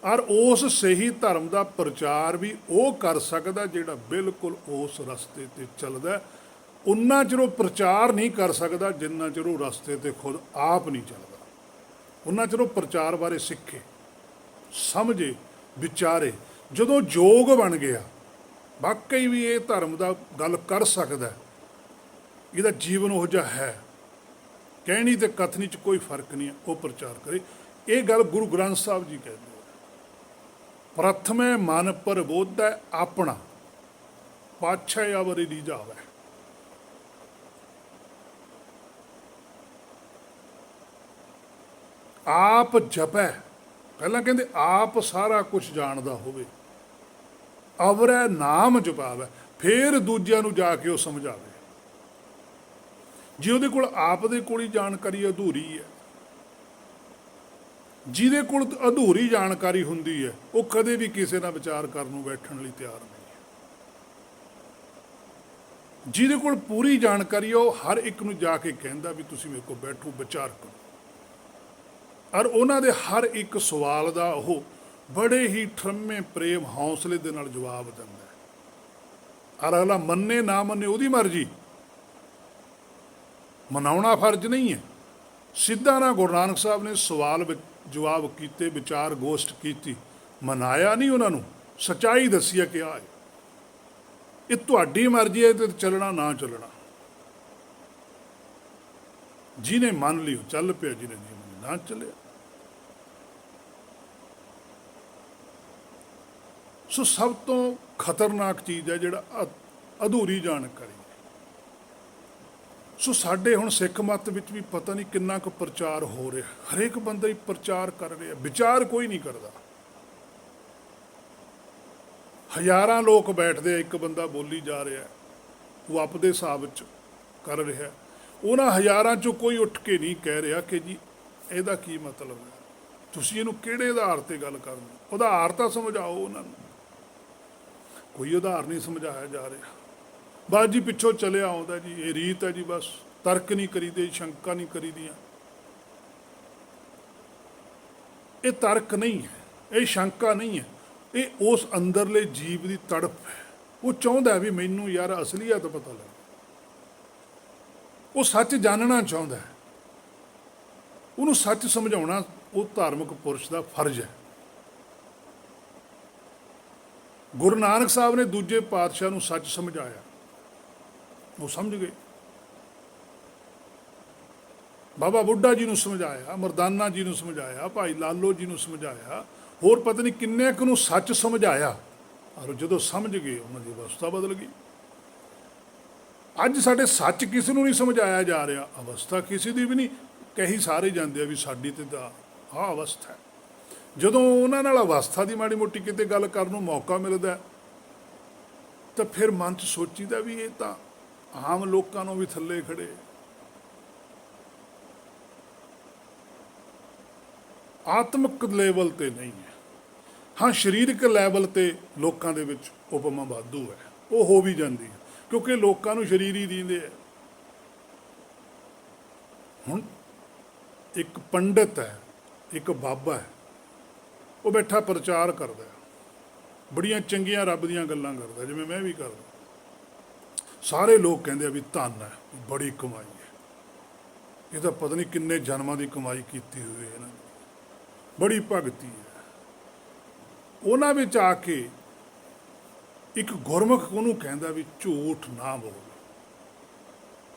ਔਰ ਉਸ ਸਹੀ ਧਰਮ ਦਾ ਪ੍ਰਚਾਰ ਵੀ ਉਹ ਕਰ ਸਕਦਾ ਜਿਹੜਾ ਬਿਲਕੁਲ ਉਸ ਰਸਤੇ ਤੇ ਚੱਲਦਾ। ਉਨਾ ਚਿਰ ਉਹ ਪ੍ਰਚਾਰ ਨਹੀਂ ਕਰ ਸਕਦਾ ਜਿੰਨਾ ਚਿਰ ਉਹ ਰਸਤੇ ਤੇ ਖੁਦ ਆਪ ਨਹੀਂ ਚੱਲਦਾ। ਉਨਾ ਚਿਰ ਉਹ ਪ੍ਰਚਾਰ ਬਾਰੇ ਸਿੱਖੇ, ਸਮਝੇ, ਵਿਚਾਰੇ। ਜਦੋਂ ਯੋਗ ਬਣ ਗਿਆ ਵਾਕਈ ਵੀ ਇਹ ਧਰਮ ਦਾ ਗੱਲ ਕਰ ਸਕਦਾ, ਇਹਦਾ ਜੀਵਨ ਉਹ ਜਿਹਾ ਹੈ, ਕਹਿਣੀ ਤੇ ਕਥਨੀ 'ਚ ਕੋਈ ਫਰਕ ਨਹੀਂ ਹੈ, ਉਹ ਪ੍ਰਚਾਰ ਕਰੇ। ਇਹ ਗੱਲ ਗੁਰੂ ਗ੍ਰੰਥ ਸਾਹਿਬ ਜੀ ਕਹਿੰਦੇ, ਪ੍ਰਥਮੇ ਮਨ ਪ੍ਰਬੋਧੈ ਆਪਣਾ, ਪਾਛੈ ਅਵਰਿ ਰੀਝਾਵੈ। ਆਪ ਜਪੈ, ਪਹਿਲਾਂ ਕਹਿੰਦੇ ਆਪ ਸਾਰਾ ਕੁਝ ਜਾਣਦਾ ਹੋਵੇ, ਅਵਰੈ ਨਾਮ ਜਪਾਵੈ, ਫੇਰ ਦੂਜਿਆਂ ਨੂੰ ਜਾ ਕੇ ਉਹ ਸਮਝਾਵੇ। ਜੇ ਉਹਦੇ ਕੋਲ ਆਪ ਦੇ ਕੋਲ ਹੀ ਜਾਣਕਾਰੀ ਅਧੂਰੀ ਹੈ, ਜਿਹਦੇ ਕੋਲ ਅਧੂਰੀ ਜਾਣਕਾਰੀ ਹੁੰਦੀ ਹੈ ਉਹ ਕਦੇ ਵੀ ਕਿਸੇ ਨਾਲ ਵਿਚਾਰ ਕਰਨ ਨੂੰ ਬੈਠਣ ਲਈ ਤਿਆਰ ਨਹੀਂ ਹੈ। ਜਿਹਦੇ ਕੋਲ ਪੂਰੀ ਜਾਣਕਾਰੀ ਹੈ ਉਹ ਹਰ ਇੱਕ ਨੂੰ ਜਾ ਕੇ ਕਹਿੰਦਾ ਵੀ ਤੁਸੀਂ ਮੇਰੇ ਕੋਲ ਬੈਠੋ, ਵਿਚਾਰ ਕਰੋ। ਔਰ ਉਹਨਾਂ ਦੇ ਹਰ ਇੱਕ ਸਵਾਲ ਦਾ ਉਹ ਬੜੇ ਹੀ ਠਰਮੇ ਪ੍ਰੇਮ ਹੌਸਲੇ ਦੇ ਨਾਲ ਜਵਾਬ ਦਿੰਦਾ ਹੈ। ਔਰ ਅਗਲਾ ਮੰਨੇ ਨਾ ਮੰਨੇ ਉਹਦੀ ਮਰਜ਼ੀ, ਮਨਾਉਣਾ ਫਰਜ਼ ਨਹੀਂ ਹੈ। ਸਿੱਧਾ ਨਾ ਗੁਰੂ ਨਾਨਕ ਸਾਹਿਬ ਨੇ ਸਵਾਲ ਜਵਾਬ ਕੀਤੇ, ਵਿਚਾਰ ਗੋਸ਼ਟ ਕੀਤੀ, ਮਨਾਇਆ ਨਹੀਂ ਉਹਨਾਂ ਨੂੰ, ਸੱਚਾਈ ਦੱਸੀ ਹੈ ਕਿ ਆਹ ਇਹ ਤੁਹਾਡੀ ਮਰਜ਼ੀ ਹੈ ਤੇ ਚੱਲਣਾ ਨਾ ਚੱਲਣਾ। ਜਿਹਨੇ ਮੰਨ ਲਈ ਉਹ ਚੱਲ ਪਿਆ, ਜਿਹਨੇ ਨਹੀਂ ਮੰਨੀ ਨਾ ਚੱਲਿਆ। ਸੋ ਸਭ ਤੋਂ ਖਤਰਨਾਕ ਚੀਜ਼ ਹੈ ਜਿਹੜਾ ਅਧੂਰੀ ਜਾਣਕਾਰੀ। ਸੋ ਸਾਡੇ ਹੁਣ ਸਿੱਖ ਮੱਤ ਵਿੱਚ ਵੀ ਪਤਾ ਨਹੀਂ ਕਿੰਨਾ ਕੁ ਪ੍ਰਚਾਰ ਹੋ ਰਿਹਾ, ਹਰੇਕ ਬੰਦਾ ਹੀ ਪ੍ਰਚਾਰ ਕਰ ਰਿਹਾ, ਵਿਚਾਰ ਕੋਈ ਨਹੀਂ ਕਰਦਾ। ਹਜ਼ਾਰਾਂ ਲੋਕ ਬੈਠਦੇ ਆ, ਇੱਕ ਬੰਦਾ ਬੋਲੀ ਜਾ ਰਿਹਾ, ਉਹ ਆਪਦੇ ਹਿਸਾਬ ਵਿੱਚ ਕਰ ਰਿਹਾ, ਉਹਨਾਂ ਹਜ਼ਾਰਾਂ ਚੋਂ ਕੋਈ ਉੱਠ ਕੇ ਨਹੀਂ ਕਹਿ ਰਿਹਾ ਕਿ ਜੀ ਇਹਦਾ ਕੀ ਮਤਲਬ ਹੈ, ਤੁਸੀਂ ਇਹਨੂੰ ਕਿਹੜੇ ਆਧਾਰ ਤੇ ਗੱਲ ਕਰਦੇ ਹੋ, ਉਧਾਰ ਤਾਂ ਸਮਝਾਓ ਉਹਨਾਂ ਨੂੰ। ਕੋਈ ਉਧਾਰ ਨਹੀਂ ਸਮਝਾਇਆ ਜਾ ਰਿਹਾ, ਬਸ ਜੀ ਪਿੱਛੋਂ ਚੱਲਿਆ ਆਉਂਦਾ ਜੀ, ਇਹ ਰੀਤ ਹੈ ਜੀ, ਬਸ ਤਰਕ ਨਹੀਂ ਕਰੀਦੇ, ਸ਼ੰਕਾ ਨਹੀਂ ਕਰੀਦੀਆਂ। ਇਹ ਤਰਕ ਨਹੀਂ ਹੈ, ਇਹ ਸ਼ੰਕਾ ਨਹੀਂ ਹੈ, ਇਹ ਉਸ ਅੰਦਰਲੇ ਜੀਵ ਦੀ ਤੜਪ ਹੈ। ਉਹ ਚਾਹੁੰਦਾ ਵੀ ਮੈਨੂੰ ਯਾਰ ਅਸਲੀਅਤ ਪਤਾ ਲੱਗੇ, ਉਹ ਸੱਚ ਜਾਣਨਾ ਚਾਹੁੰਦਾ ਹੈ, ਉਹਨੂੰ ਸੱਚ ਸਮਝਾਉਣਾ ਉਹ ਧਾਰਮਿਕ ਪੁਰਸ਼ ਦਾ ਫਰਜ਼ ਹੈ। ਗੁਰੂ ਨਾਨਕ ਸਾਹਿਬ ਨੇ ਦੂਜੇ ਪਾਤਸ਼ਾਹ ਨੂੰ ਸੱਚ ਸਮਝਾਇਆ, ਉਹ ਸਮਝ ਗਏ। ਬਾਬਾ ਬੁੱਢਾ ਜੀ ਨੂੰ ਸਮਝਾਇਆ, ਮਰਦਾਨਾ ਜੀ ਨੂੰ ਸਮਝਾਇਆ, ਭਾਈ ਲਾਲੋ ਜੀ ਨੂੰ ਸਮਝਾਇਆ, ਹੋਰ ਪਤਾ ਨਹੀਂ ਕਿੰਨੇ ਕੁ ਨੂੰ ਸੱਚ ਸਮਝਾਇਆ, ਔਰ ਜਦੋਂ ਸਮਝ ਗਏ ਉਹਨਾਂ ਦੀ ਅਵਸਥਾ ਬਦਲ ਗਈ। ਅੱਜ ਸਾਡੇ ਸੱਚ ਕਿਸੇ ਨੂੰ ਨਹੀਂ ਸਮਝਾਇਆ ਜਾ ਰਿਹਾ, ਅਵਸਥਾ ਕਿਸੇ ਦੀ ਵੀ ਨਹੀਂ, ਕਹੀ ਸਾਰੇ ਜਾਂਦੇ ਆ ਵੀ ਸਾਡੀ ਤੇ ਤਾਂ ਆਹ ਅਵਸਥਾ ਹੈ। ਜਦੋਂ ਉਹਨਾਂ ਨਾਲ ਅਵਸਥਾ ਦੀ ਮਾੜੀ ਮੋਟੀ ਕਿਤੇ ਗੱਲ ਕਰਨ ਨੂੰ ਮੌਕਾ ਮਿਲਦਾ ਤਾਂ ਫਿਰ ਮਨ 'ਚ ਸੋਚੀਦਾ ਵੀ ਇਹ ਤਾਂ ਆਮ ਲੋਕਾਂ ਨੂੰ ਵੀ ਥੱਲੇ ਖੜੇ। ਆਤਮਿਕ ਲੈਵਲ ਤੇ ਨਹੀਂ ਹੈ, ਹਾਂ ਸਰੀਰਕ ਲੈਵਲ ਤੇ ਲੋਕਾਂ ਦੇ ਵਿੱਚ ਉਪਮਾ ਵਾਧੂ ਹੈ, ਉਹ ਹੋ ਵੀ ਜਾਂਦੀ ਹੈ ਕਿਉਂਕਿ ਲੋਕਾਂ ਨੂੰ ਸਰੀਰ ਹੀ ਦਿੰਦੇ ਆ। ਹੁਣ ਇੱਕ ਪੰਡਤ ਹੈ, ਇੱਕ ਬਾਬਾ ਹੈ, ਉਹ ਬੈਠਾ ਪ੍ਰਚਾਰ ਕਰਦਾ, ਬੜੀਆਂ ਚੰਗੀਆਂ ਰੱਬ ਦੀਆਂ ਗੱਲਾਂ ਕਰਦਾ, ਜਿਵੇਂ ਮੈਂ ਵੀ ਕਰਦਾ। ਸਾਰੇ ਲੋਕ ਕਹਿੰਦੇ ਆ ਵੀ ਧੰਨ ਹੈ, ਬੜੀ ਕਮਾਈ ਹੈ, ਇਹ ਤਾਂ ਪਤਾ ਨਹੀਂ ਕਿੰਨੇ ਜਨਮਾਂ ਦੀ ਕਮਾਈ ਕੀਤੀ ਹੋਈ ਹੈ ਇਹਨਾਂ ਦੀ, ਬੜੀ ਭਗਤੀ ਹੈ। ਉਹਨਾਂ ਵਿੱਚ ਆ ਕੇ ਇੱਕ ਗੁਰਮੁਖ ਉਹਨੂੰ ਕਹਿੰਦਾ ਵੀ ਝੂਠ ਨਾ ਬੋਲ।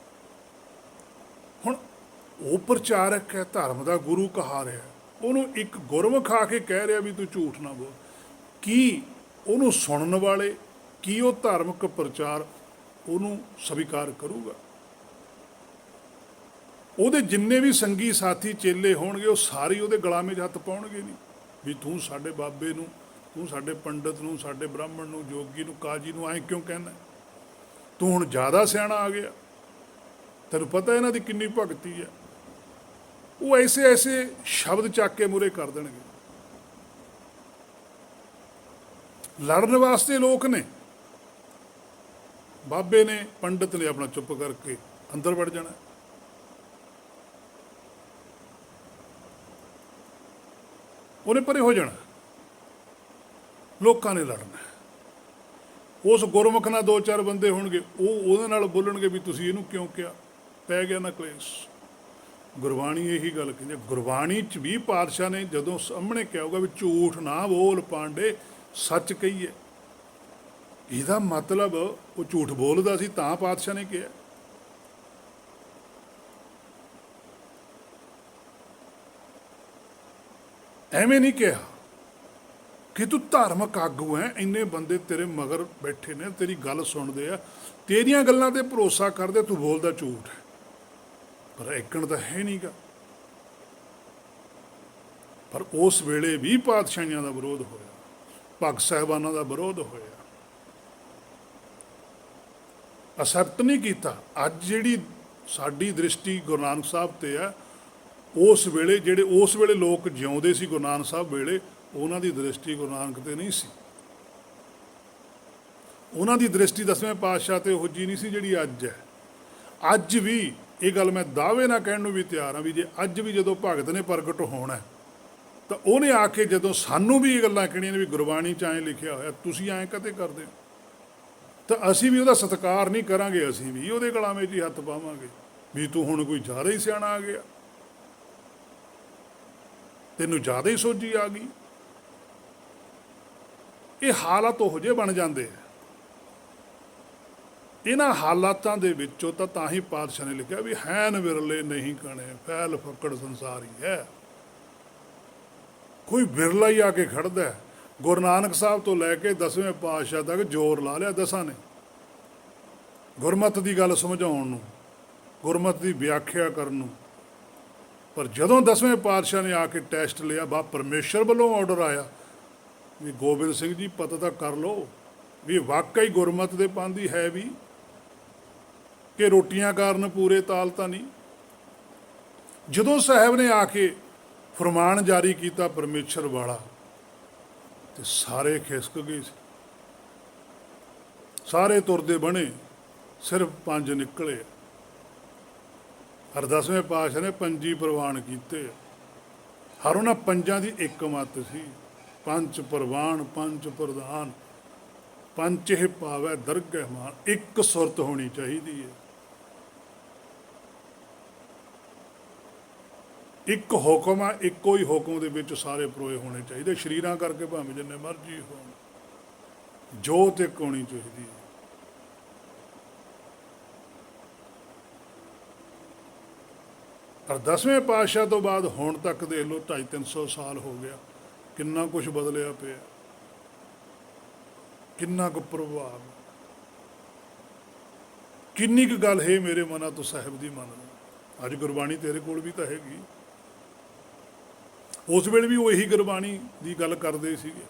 ਹੁਣ ਉਹ ਪ੍ਰਚਾਰਕ ਹੈ, ਧਰਮ ਦਾ ਗੁਰੂ ਕਹਾ ਰਿਹਾ, ਉਹਨੂੰ ਇੱਕ ਗੁਰਮੁਖ ਆ ਕੇ ਕਹਿ ਰਿਹਾ ਵੀ ਤੂੰ ਝੂਠ ਨਾ ਬੋਲ। ਕੀ ਉਹਨੂੰ ਸੁਣਨ ਵਾਲੇ, ਕੀ ਉਹ ਧਾਰਮਿਕ ਪ੍ਰਚਾਰ ਉਹਨੂੰ ਸਵੀਕਾਰ ਕਰੂਗਾ? ਉਹਦੇ ਜਿੰਨੇ ਵੀ ਸੰਗੀ ਸਾਥੀ ਚੇਲੇ ਹੋਣਗੇ ਉਹ ਸਾਰੇ ਉਹਦੇ ਗੁਲਾਮੇ 'ਚ ਹੱਥ ਪਾਉਣਗੇ ਨਹੀਂ ਵੀ ਤੂੰ ਸਾਡੇ ਬਾਬੇ ਨੂੰ, ਤੂੰ ਸਾਡੇ ਪੰਡਤ ਨੂੰ, ਸਾਡੇ ਬ੍ਰਾਹਮਣ ਨੂੰ, ਜੋਗੀ ਨੂੰ, ਕਾਜੀ ਨੂੰ ਐਂ ਕਿਉਂ ਕਹਿੰਦਾ? ਤੂੰ ਹੁਣ ਜ਼ਿਆਦਾ ਸਿਆਣਾ ਆ ਗਿਆ, ਤੈਨੂੰ ਪਤਾ ਇਹਨਾਂ ਦੀ ਕਿੰਨੀ ਭਗਤੀ ਹੈ। ਉਹ ਐਸੇ ਐਸੇ ਸ਼ਬਦ ਚੱਕ ਕੇ ਮੂਹਰੇ ਕਰ ਦੇਣਗੇ। ਲੜਨ ਵਾਸਤੇ ਲੋਕ ਨੇ, ਬਾਬੇ ਨੇ, ਪੰਡਤ ਨੇ ਆਪਣਾ ਚੁੱਪ ਕਰਕੇ ਅੰਦਰ ਵੜ ਜਾਣਾ। ਉਹਨੇ ਪਰੇ ਹੋ ਜਾਣਾ, ਲੋਕਾਂ ਨੇ ਲੜਨਾ। ਉਸ ਗੁਰਮੁਖ ਨਾਲ ਦੋ ਚਾਰ ਬੰਦੇ ਹੋਣਗੇ, ਉਹ ਉਹਦੇ ਨਾਲ ਬੋਲਣਗੇ ਵੀ ਤੁਸੀਂ ਇਹਨੂੰ ਕਿਉਂ ਕਿਹਾ, ਪੈ ਗਿਆ ਨਾ ਕਲੇਸ਼। ਗੁਰਬਾਣੀ ਇਹੀ ਗੱਲ ਕਹਿੰਦੀ, ਗੁਰਬਾਣੀ 'ਚ ਵੀ ਪਾਤਸ਼ਾਹ ਨੇ ਜਦੋਂ ਸਾਹਮਣੇ ਕਿਹਾ ਹੋਊਗਾ ਵੀ ਝੂਠ ਨਾ ਬੋਲ ਪਾਂਡੇ, ਸੱਚ ਕਹੀਏ, ਇਹਦਾ ਮਤਲਬ ਉਹ ਝੂਠ ਬੋਲਦਾ ਸੀ ਤਾਂ ਪਾਤਸ਼ਾਹ ਨੇ ਕਿਹਾ। ਐਵੇਂ ਨਹੀਂ ਕਿਹਾ ਕਿ ਤੂੰ ਧਾਰਮਿਕ ਆਗੂ ਹੈ, ਇੰਨੇ ਬੰਦੇ ਤੇਰੇ ਮਗਰ ਬੈਠੇ ਨੇ, ਤੇਰੀ ਗੱਲ ਸੁਣਦੇ ਆ, ਤੇਰੀਆਂ ਗੱਲਾਂ ਤੇ ਭਰੋਸਾ ਕਰਦੇ, ਤੂੰ ਬੋਲਦਾ ਝੂਠ ਹੈ। ਪਰ ਇੱਕਣ ਤਾਂ ਹੈ ਨਹੀਂ ਗਾ। ਪਰ ਉਸ ਵੇਲੇ ਵੀ ਪਾਤਸ਼ਾਹੀਆਂ ਦਾ ਵਿਰੋਧ ਹੋਇਆ, ਭਗਤ ਸਾਹਿਬਾਨਾਂ ਦਾ ਵਿਰੋਧ ਹੋਇਆ, ਅਸੈਪਟ ਨਹੀਂ ਕੀਤਾ। ਅੱਜ ਜਿਹੜੀ ਸਾਡੀ ਦ੍ਰਿਸ਼ਟੀ ਗੁਰੂ ਨਾਨਕ ਸਾਹਿਬ ਤੇ ਹੈ, ਉਸ ਵੇਲੇ ਜਿਹੜੇ ਉਸ ਵੇਲੇ ਲੋਕ ਜਿਉਂਦੇ ਸੀ ਗੁਰੂ ਨਾਨਕ ਸਾਹਿਬ ਵੇਲੇ, ਉਹਨਾਂ ਦੀ ਦ੍ਰਿਸ਼ਟੀ ਗੁਰੂ ਨਾਨਕ ਤੇ ਨਹੀਂ ਸੀ। ਉਹਨਾਂ ਦੀ ਦ੍ਰਿਸ਼ਟੀ ਦਸਵੇਂ ਪਾਤਸ਼ਾਹ ਤੇ ਉਹੋ ਜਿਹੀ ਨਹੀਂ ਸੀ ਜਿਹੜੀ ਅੱਜ ਹੈ। ਅੱਜ ਵੀ ਇਹ ਗੱਲ ਮੈਂ ਦਾਅਵੇ ਨਾਲ ਕਹਿਣ ਨੂੰ ਵੀ ਤਿਆਰ ਹਾਂ ਵੀ ਜੇ ਅੱਜ ਵੀ ਜਦੋਂ ਭਗਤ ਨੇ ਪ੍ਰਗਟ ਹੋਣਾ ਤਾਂ ਉਹਨੇ ਆ ਕੇ ਜਦੋਂ ਸਾਨੂੰ ਵੀ ਇਹ ਗੱਲਾਂ ਕਹਿਣੀਆਂ ਨੇ ਵੀ ਗੁਰਬਾਣੀ 'ਚ ਐਂ ਲਿਖਿਆ ਹੋਇਆ, ਤੁਸੀਂ ਐਂ ਕਦੇ ਕਰਦੇ ਹੋ, ਤਾਂ ਅਸੀਂ ਵੀ ਉਹਦਾ ਸਤਿਕਾਰ ਨਹੀਂ ਕਰਾਂਗੇ, ਅਸੀਂ ਵੀ ਉਹਦੇ ਗੁਲਾਮੇ 'ਚ ਹੀ ਹੱਥ ਪਾਵਾਂਗੇ ਵੀ ਤੂੰ ਹੁਣ ਕੋਈ ਜ਼ਿਆਦਾ ਹੀ ਸਿਆਣਾ ਆ ਗਿਆ, ਤੈਨੂੰ ਜ਼ਿਆਦਾ ਹੀ ਸੋਝੀ ਆ ਗਈ। ਇਹ ਹਾਲਾਤ ਉਹੋ ਜਿਹੇ ਬਣ ਜਾਂਦੇ ਆ। ਇਹਨਾਂ ਹਾਲਾਤਾਂ ਦੇ ਵਿੱਚੋਂ ਤਾਂ ਹੀ ਪਾਤਸ਼ਾਹ ਨੇ ਲਿਖਿਆ ਵੀ ਹੈਨ ਵਿਰਲੇ ਨਹੀਂ ਕਣੇ, ਫੈਲ ਫੱਕੜ ਸੰਸਾਰੀ ਹੈ। ਕੋਈ ਵਿਰਲਾ ਹੀ ਆ ਕੇ ਖੜਦਾ। ਗੁਰੂ ਨਾਨਕ ਸਾਹਿਬ ਤੋਂ ਲੈ ਕੇ ਦਸਵੇਂ ਪਾਤਸ਼ਾਹ ਤੱਕ ਜ਼ੋਰ ਲਾ ਲਿਆ ਦਸਾਂ ਨੇ ਗੁਰਮਤਿ ਦੀ ਗੱਲ ਸਮਝਾਉਣ ਨੂੰ, ਗੁਰਮਤਿ ਦੀ ਵਿਆਖਿਆ ਕਰਨ ਨੂੰ। ਪਰ ਜਦੋਂ 10ਵੇਂ ਪਾਤਸ਼ਾਹ ਨੇ ਆ ਕੇ ਟੈਸਟ ਲਿਆ, ਬਾ ਪਰਮੇਸ਼ਰ ਵੱਲੋਂ ਆਰਡਰ ਆਇਆ ਵੀ ਗੋਬਿੰਦ ਸਿੰਘ ਜੀ ਪਤਾ ਤਾਂ ਕਰ ਲਓ ਵੀ ਵਾਕਈ ਗੁਰਮਤਿ ਦੇ ਪਾਂਦੀ ਹੈ ਵੀ ਕਿ ਰੋਟੀਆਂ ਕਾਰਨ ਪੂਰੇ ਤਾਲ ਤਾਂ ਨਹੀਂ। ਜਦੋਂ ਸਾਹਿਬ ਨੇ ਆ ਕੇ ਫਰਮਾਨ ਜਾਰੀ ਕੀਤਾ ਪਰਮੇਸ਼ਰ ਵਾਲਾ, ਤੇ ਸਾਰੇ ਖਿਸਕ ਗਏ ਸੀ, ਸਾਰੇ ਤੁਰਦੇ ਬਣੇ, ਸਿਰਫ 5 ਨਿਕਲੇ। ਹਰ 10ਵੇਂ ਪਾਤਸ਼ਾਹ ਨੇ 5 ਪ੍ਰਵਾਨ ਕੀਤੇ। ਹਰ ਉਹਨਾਂ 5 ਦੀ ਇੱਕ ਮੱਤ ਸੀ, ਪੰਜ ਪ੍ਰਵਾਨ ਪੰਜ ਪ੍ਰਧਾਨ, ਪੰਜ ਇਹ ਪਾਵੈ ਦਰਗਹਿ ਮਾਨ। ਇੱਕ ਸੁਰਤ ਹੋਣੀ ਚਾਹੀਦੀ ਹੈ, ਇੱਕ ਹੁਕਮ ਆ, ਇੱਕੋ ਹੀ ਹੁਕਮ ਦੇ ਵਿੱਚ ਸਾਰੇ ਪਰੋਏ ਹੋਣੇ ਚਾਹੀਦੇ। ਸ਼ਰੀਰਾਂ ਕਰਕੇ ਭਾਵੇਂ ਜਿੰਨੇ ਮਰਜ਼ੀ ਹੋਣ, ਜੋਤ ਇੱਕ ਹੋਣੀ ਚਾਹੀਦੀ ਹੈ। ਪਰ 10ਵੇਂ ਪਾਤਸ਼ਾਹ ਤੋਂ ਬਾਅਦ ਹੁਣ ਤੱਕ ਦੇਖ ਲਓ 250-300 ਸਾਲ ਹੋ ਗਿਆ, ਕਿੰਨਾ ਕੁਛ ਬਦਲਿਆ ਪਿਆ, ਕਿੰਨਾ ਕੁ ਪ੍ਰਭਾਵ, ਕਿੰਨੀ ਕੁ ਗੱਲ ਹੈ ਮੇਰੇ ਮਨਾਂ ਤੋਂ ਸਾਹਿਬ ਦੀ ਮੰਨਦਾ। ਅੱਜ ਗੁਰਬਾਣੀ ਤੇਰੇ ਕੋਲ ਵੀ ਤਾਂ ਹੈਗੀ, ਉਸ ਵੇਲੇ ਵੀ ਉਹੀ ਗੁਰਬਾਣੀ ਦੀ ਗੱਲ ਕਰਦੇ ਸੀਗੇ,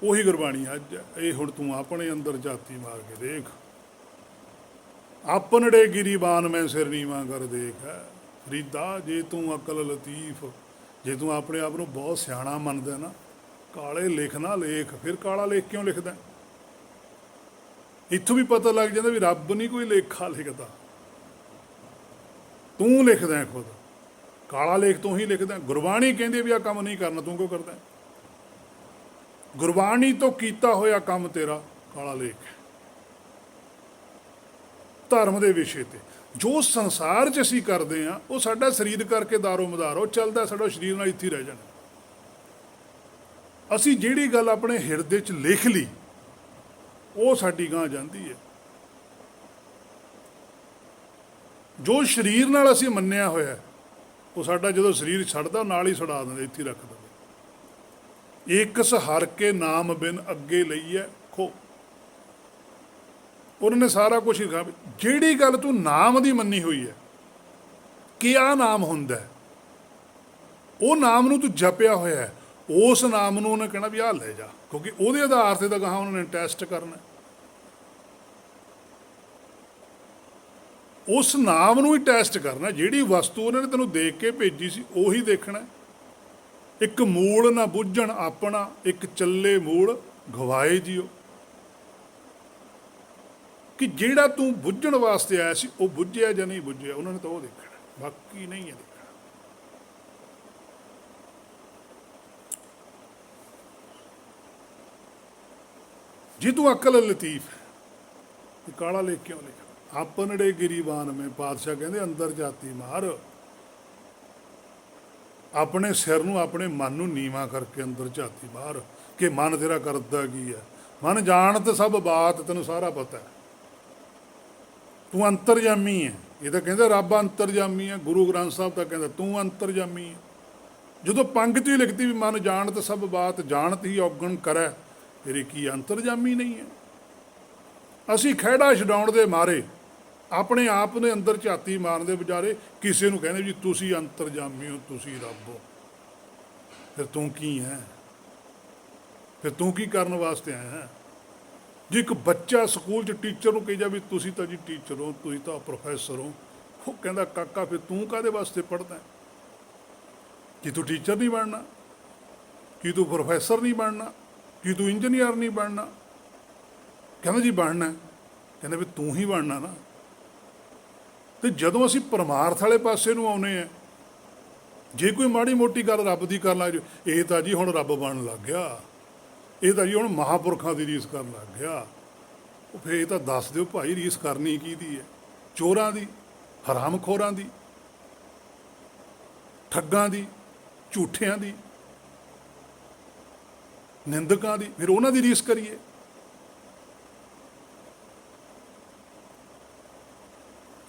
ਉਹੀ ਗੁਰਬਾਣੀ ਅੱਜ ਹੈ। ਇਹ ਹੁਣ ਤੂੰ ਆਪਣੇ ਅੰਦਰ ਝਾਤੀ ਮਾਰ ਕੇ ਦੇਖ, ਆਪਨੜੇ ਗਿਰੀਬਾਨ ਮੈਂ ਸਿਰ ਨੀਵਾਂ ਕਰ ਦੇਖ ਹੈ ਫਰੀਦਾ। ਜੇ ਤੂੰ ਅਕਲ ਲਤੀਫ, ਜੇ ਤੂੰ ਆਪਣੇ ਆਪ ਨੂੰ ਬਹੁਤ ਸਿਆਣਾ ਮੰਨਦਾ ਨਾ, ਕਾਲੇ ਲਿਖ ਨਾ ਲੇਖ। ਫਿਰ ਕਾਲਾ ਲੇਖ ਕਿਉਂ ਲਿਖਦਾ? ਇੱਥੋਂ ਵੀ ਪਤਾ ਲੱਗ ਜਾਂਦਾ ਵੀ ਰੱਬ ਨਹੀਂ ਕੋਈ ਲੇਖਾ ਲਿਖਦਾ, ਤੂੰ ਲਿਖਦਾ ਖੁਦ। ਕਾਲਾ ਲੇਖ ਤੂੰ ਹੀ ਲਿਖਦਾ। ਗੁਰਬਾਣੀ ਕਹਿੰਦੀ ਵੀ ਆਹ ਕੰਮ ਨਹੀਂ ਕਰਨਾ, ਤੂੰ ਕਿਉਂ ਕਰਦਾ? ਗੁਰਬਾਣੀ ਤੋਂ ਕੀਤਾ ਹੋਇਆ ਕੰਮ ਤੇਰਾ ਕਾਲਾ ਲੇਖ ਹੈ। ਧਰਮ ਦੇ ਵਿਸ਼ੇ ਤੇ ਜੋ ਸੰਸਾਰ 'ਚ ਅਸੀਂ ਕਰਦੇ ਹਾਂ, ਉਹ ਸਾਡਾ ਸਰੀਰ ਕਰਕੇ ਦਾਰੋ ਮਦਾਰ, ਉਹ ਚੱਲਦਾ, ਸਾਡਾ ਸਰੀਰ ਨਾਲ ਇੱਥੇ ਰਹਿ ਜਾਣਾ। ਅਸੀਂ ਜਿਹੜੀ ਗੱਲ ਆਪਣੇ ਹਿਰਦੇ 'ਚ ਲਿਖ ਲਈ, ਉਹ ਸਾਡੀ ਗਾਂਹ ਜਾਂਦੀ ਹੈ। ਜੋ ਸਰੀਰ ਨਾਲ ਅਸੀਂ ਮੰਨਿਆ ਹੋਇਆ, ਉਹ ਸਾਡਾ ਜਦੋਂ ਸਰੀਰ ਛੱਡਦਾ ਨਾਲ ਹੀ ਛੁਡਾ ਦਿੰਦੇ, ਇੱਥੇ ਰੱਖ ਦਿੰਦੇ। ਇੱਕ ਹਰ ਕੇ ਨਾਮ ਬਿਨ ਅੱਗੇ ਲਈਏ ਖੋ। ਉਹਨਾਂ ਨੇ ਸਾਰਾ ਕੁਛ ਹੀ, ਜਿਹੜੀ ਗੱਲ ਤੂੰ ਨਾਮ ਦੀ ਮੰਨੀ ਹੋਈ ਹੈ ਕਿ ਆਹ ਨਾਮ ਹੁੰਦਾ, ਉਹ ਨਾਮ ਨੂੰ ਤੂੰ ਜਪਿਆ ਹੋਇਆ ਹੈ, ਉਸ ਨਾਮ ਨੂੰ ਉਹਨੇ ਕਹਿਣਾ ਵੀ ਆਹ ਲੈ ਜਾ, ਕਿਉਂਕਿ ਉਹਦੇ ਆਧਾਰ ਤੇ ਤਾਂ ਗਾਹਾਂ ਉਹਨਾਂ ਨੇ ਟੈਸਟ ਕਰਨਾ। ਉਸ ਨਾਮ ਨੂੰ ਹੀ ਟੈਸਟ ਕਰਨਾ। ਜਿਹੜੀ ਵਸਤੂ ਉਹਨਾਂ ਨੇ ਤੈਨੂੰ ਦੇਖ ਕੇ ਭੇਜੀ ਸੀ, ਉਹੀ ਦੇਖਣਾ। ਇੱਕ ਮੂਲ ਨਾ ਬੁੱਝਣ ਆਪਣਾ, ਇੱਕ ਚੱਲੇ ਮੂਲ ਗਵਾਏ ਜਿਓ। ਕਿ ਜਿਹੜਾ ਤੂੰ ਬੁੱਝਣ ਵਾਸਤੇ ਆਇਆ ਸੀ, ਉਹ ਬੁੱਝਿਆ ਜਾਂ ਨਹੀਂ ਬੁੱਝਿਆ, ਉਹਨਾਂ ਨੇ ਤਾਂ ਉਹ ਦੇਖਣਾ, ਬਾਕੀ ਨਹੀਂ ਹੈ ਦੇਖਣਾ। ਜੇ ਤੂੰ ਅਕਲ ਲਤੀਫ ਹੈ, ਕਾਲਾ ਲੇਖ ਕਿਉਂ ਲਿਖਣਾ? ਆਪਨੜੇ ਗਿਰੀਬਾਨ ਮੈਂ, ਪਾਤਸ਼ਾਹ ਕਹਿੰਦੇ ਅੰਦਰ ਜਾਤੀ ਮਾਰ। ਆਪਣੇ ਸਿਰ ਨੂੰ, ਆਪਣੇ ਮਨ ਨੂੰ ਨੀਵਾਂ ਕਰਕੇ ਅੰਦਰ ਝਾਤੀ ਮਾਰ, ਕਿ ਮਨ ਤੇਰਾ ਕਰਦਾ ਕੀ ਹੈ। ਮਨ ਜਾਣਤ ਸਭ ਬਾਤ, ਤੈਨੂੰ ਸਾਰਾ ਪਤਾ ਹੈ। ਤੂੰ ਅੰਤਰਜਾਮੀ ਹੈ। ਇਹ ਤਾਂ ਕਹਿੰਦਾ ਰੱਬ ਅੰਤਰਜਾਮੀ ਹੈ, ਗੁਰੂ ਗ੍ਰੰਥ ਸਾਹਿਬ ਤਾਂ ਕਹਿੰਦਾ ਤੂੰ ਅੰਤਰਜਾਮੀ ਹੈ। ਜਦੋਂ ਪੰਗਤੀ ਲਿਖਤੀ ਵੀ ਮਨ ਜਾਣਤ ਸਭ ਬਾਤ, ਜਾਣਤ ਹੀ ਔਗਣ ਕਰੈ, ਤੇਰੀ ਕੀ ਅੰਤਰਜਾਮੀ ਨਹੀਂ ਹੈ? ਅਸੀਂ ਖਹਿੜਾ ਛਡਾਉਣ ਦੇ ਮਾਰੇ, ਆਪਣੇ ਆਪ ਦੇ ਅੰਦਰ ਝਾਤੀ ਮਾਰਨ ਦੇ ਵਿਚਾਰੇ ਕਿਸੇ ਨੂੰ ਕਹਿੰਦੇ ਜੀ ਤੁਸੀਂ ਅੰਤਰਜਾਮੀ ਹੋ, ਤੁਸੀਂ ਰੱਬ ਹੋ। ਫਿਰ ਤੂੰ ਕੀ ਹੈ? ਫਿਰ ਤੂੰ ਕੀ ਕਰਨ ਵਾਸਤੇ ਆਇਆ ਹੈ? ਜੇ ਇੱਕ ਬੱਚਾ ਸਕੂਲ 'ਚ ਟੀਚਰ ਨੂੰ ਕਹੀ ਜਾ ਵੀ ਤੁਸੀਂ ਤਾਂ ਜੀ ਟੀਚਰ ਹੋ, ਤੁਸੀਂ ਤਾਂ ਪ੍ਰੋਫੈਸਰ ਹੋ, ਉਹ ਕਹਿੰਦਾ ਕਾਕਾ ਫਿਰ ਤੂੰ ਕਾਹਦੇ ਵਾਸਤੇ ਪੜ੍ਹਦਾ? ਕੀ ਤੂੰ ਟੀਚਰ ਨਹੀਂ ਬਣਨਾ? ਕੀ ਤੂੰ ਪ੍ਰੋਫੈਸਰ ਨਹੀਂ ਬਣਨਾ? ਕੀ ਤੂੰ ਇੰਜੀਨੀਅਰ ਨਹੀਂ ਬਣਨਾ? ਕਹਿੰਦਾ ਜੀ ਬਣਨਾ। ਕਹਿੰਦਾ ਵੀ ਤੂੰ ਹੀ ਬਣਨਾ ਨਾ। ਤੇ ਜਦੋਂ ਅਸੀਂ ਪਰਮਾਰਥ ਵਾਲੇ ਪਾਸੇ ਨੂੰ ਆਉਂਦੇ ਹਾਂ, ਜੇ ਕੋਈ ਮਾੜੀ ਮੋਟੀ ਗੱਲ ਰੱਬ ਦੀ ਕਰਨ ਲੱਗ ਜਾਏ, ਇਹ ਤਾਂ ਜੀ ਹੁਣ ਰੱਬ ਬਣਨ ਲੱਗ ਗਿਆ, ਇਹ ਤਾਂ ਜੀ ਹੁਣ ਮਹਾਂਪੁਰਖਾਂ ਦੀ ਰੀਸ ਕਰਨ ਲੱਗ ਗਿਆ। ਉਹ ਫਿਰ ਇਹ ਤਾਂ ਦੱਸ ਦਿਓ ਭਾਈ, ਰੀਸ ਕਰਨੀ ਕਿਹਦੀ ਹੈ? ਚੋਰਾਂ ਦੀ, ਹਰਾਮਖੋਰਾਂ ਦੀ, ਠੱਗਾਂ ਦੀ, ਝੂਠਿਆਂ ਦੀ, ਨਿੰਦਕਾਂ ਦੀ। ਫਿਰ ਉਹਨਾਂ ਦੀ ਰੀਸ ਕਰੀਏ।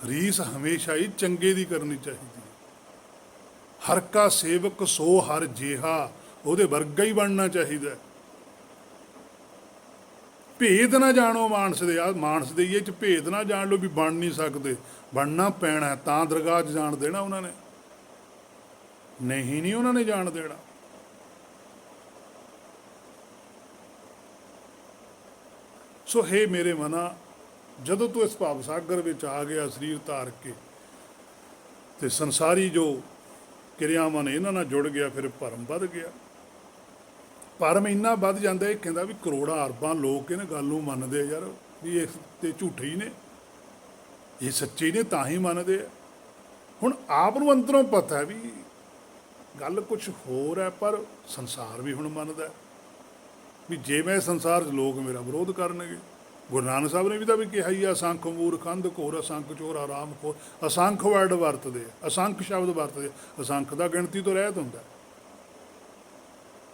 ਰੀਸ ਹਮੇਸ਼ਾ ਹੀ ਚੰਗੇ ਦੀ ਕਰਨੀ ਚਾਹੀਦੀ ਹੈ। ਹਰ ਕਾ ਸੇਵਕ ਸੋ ਹਰ ਜੇਹਾ, ਉਹਦੇ ਵਰਗਾ ਹੀ ਬਣਨਾ ਚਾਹੀਦਾ। ਭੇਦ ਨਾ ਜਾਣੋ ਮਾਨਸ ਦੇ, ਆ ਮਾਨਸ ਦੇ ਇਹ ਚ ਭੇਦ ਨਾ ਜਾਣ ਲਓ ਵੀ ਬਣ ਨਹੀਂ ਸਕਦੇ, ਬਣਨਾ ਪੈਣਾ ਤਾਂ ਦਰਗਾਹ 'ਚ ਜਾਣ ਦੇਣਾ ਉਹਨਾਂ ਨੇ, ਨਹੀਂ ਉਹਨਾਂ ਨੇ ਜਾਣ ਦੇਣਾ। ਸੋ ਹੇ ਮੇਰੇ ਮਨਾ, ਜਦੋਂ ਤੂੰ ਇਸ ਭਾਵ ਸਾਗਰ ਵਿੱਚ ਆ ਗਿਆ ਸਰੀਰ ਧਾਰ ਕੇ, ਤੇ ਸੰਸਾਰੀ ਜੋ ਕਿਰਿਆਵਾਂ ਨੇ ਇਹਨਾਂ ਨਾਲ ਜੁੜ ਗਿਆ, ਫਿਰ ਭਰਮ ਵੱਧ ਗਿਆ। ਭਰਮ ਇੰਨਾ ਵੱਧ ਜਾਂਦਾ, ਇਹ ਕਹਿੰਦਾ ਵੀ ਕਰੋੜਾਂ ਅਰਬਾਂ ਲੋਕ ਇਹਨਾਂ ਗੱਲ ਨੂੰ ਮੰਨਦੇ ਆ ਯਾਰ, ਵੀ ਇਹ ਤੇ ਝੂਠੇ ਹੀ ਨੇ, ਇਹ ਸੱਚੇ ਨੇ ਤਾਂ ਹੀ ਮੰਨਦੇ ਆ। ਹੁਣ ਆਪ ਨੂੰ ਅੰਦਰੋਂ ਪਤਾ ਵੀ ਗੱਲ ਕੁਛ ਹੋਰ ਹੈ, ਪਰ ਸੰਸਾਰ ਵੀ ਹੁਣ ਮੰਨਦਾ ਵੀ ਜੇ ਮੈਂ ਸੰਸਾਰ 'ਚ ਲੋਕ ਮੇਰਾ ਵਿਰੋਧ ਕਰਨਗੇ। ਗੁਰੂ ਨਾਨਕ ਸਾਹਿਬ ਨੇ ਵੀ ਤਾਂ ਵੀ ਕਿਹਾ ਹੀ ਆ, ਅਸੰਖ ਮੂਰਖ ਅੰਧ ਘੋਰ, ਅਸੰਖ ਚੋਰ ਹਰਾਮ ਖੋਰ, ਅਸੰਖ ਵਰਡ ਵਰਤਦੇ, ਅਸੰਖ ਸ਼ਬਦ ਵਰਤਦੇ, ਅਸੰਖ ਦਾ ਗਿਣਤੀ ਤੋਂ ਰਹਿਤ ਹੁੰਦਾ।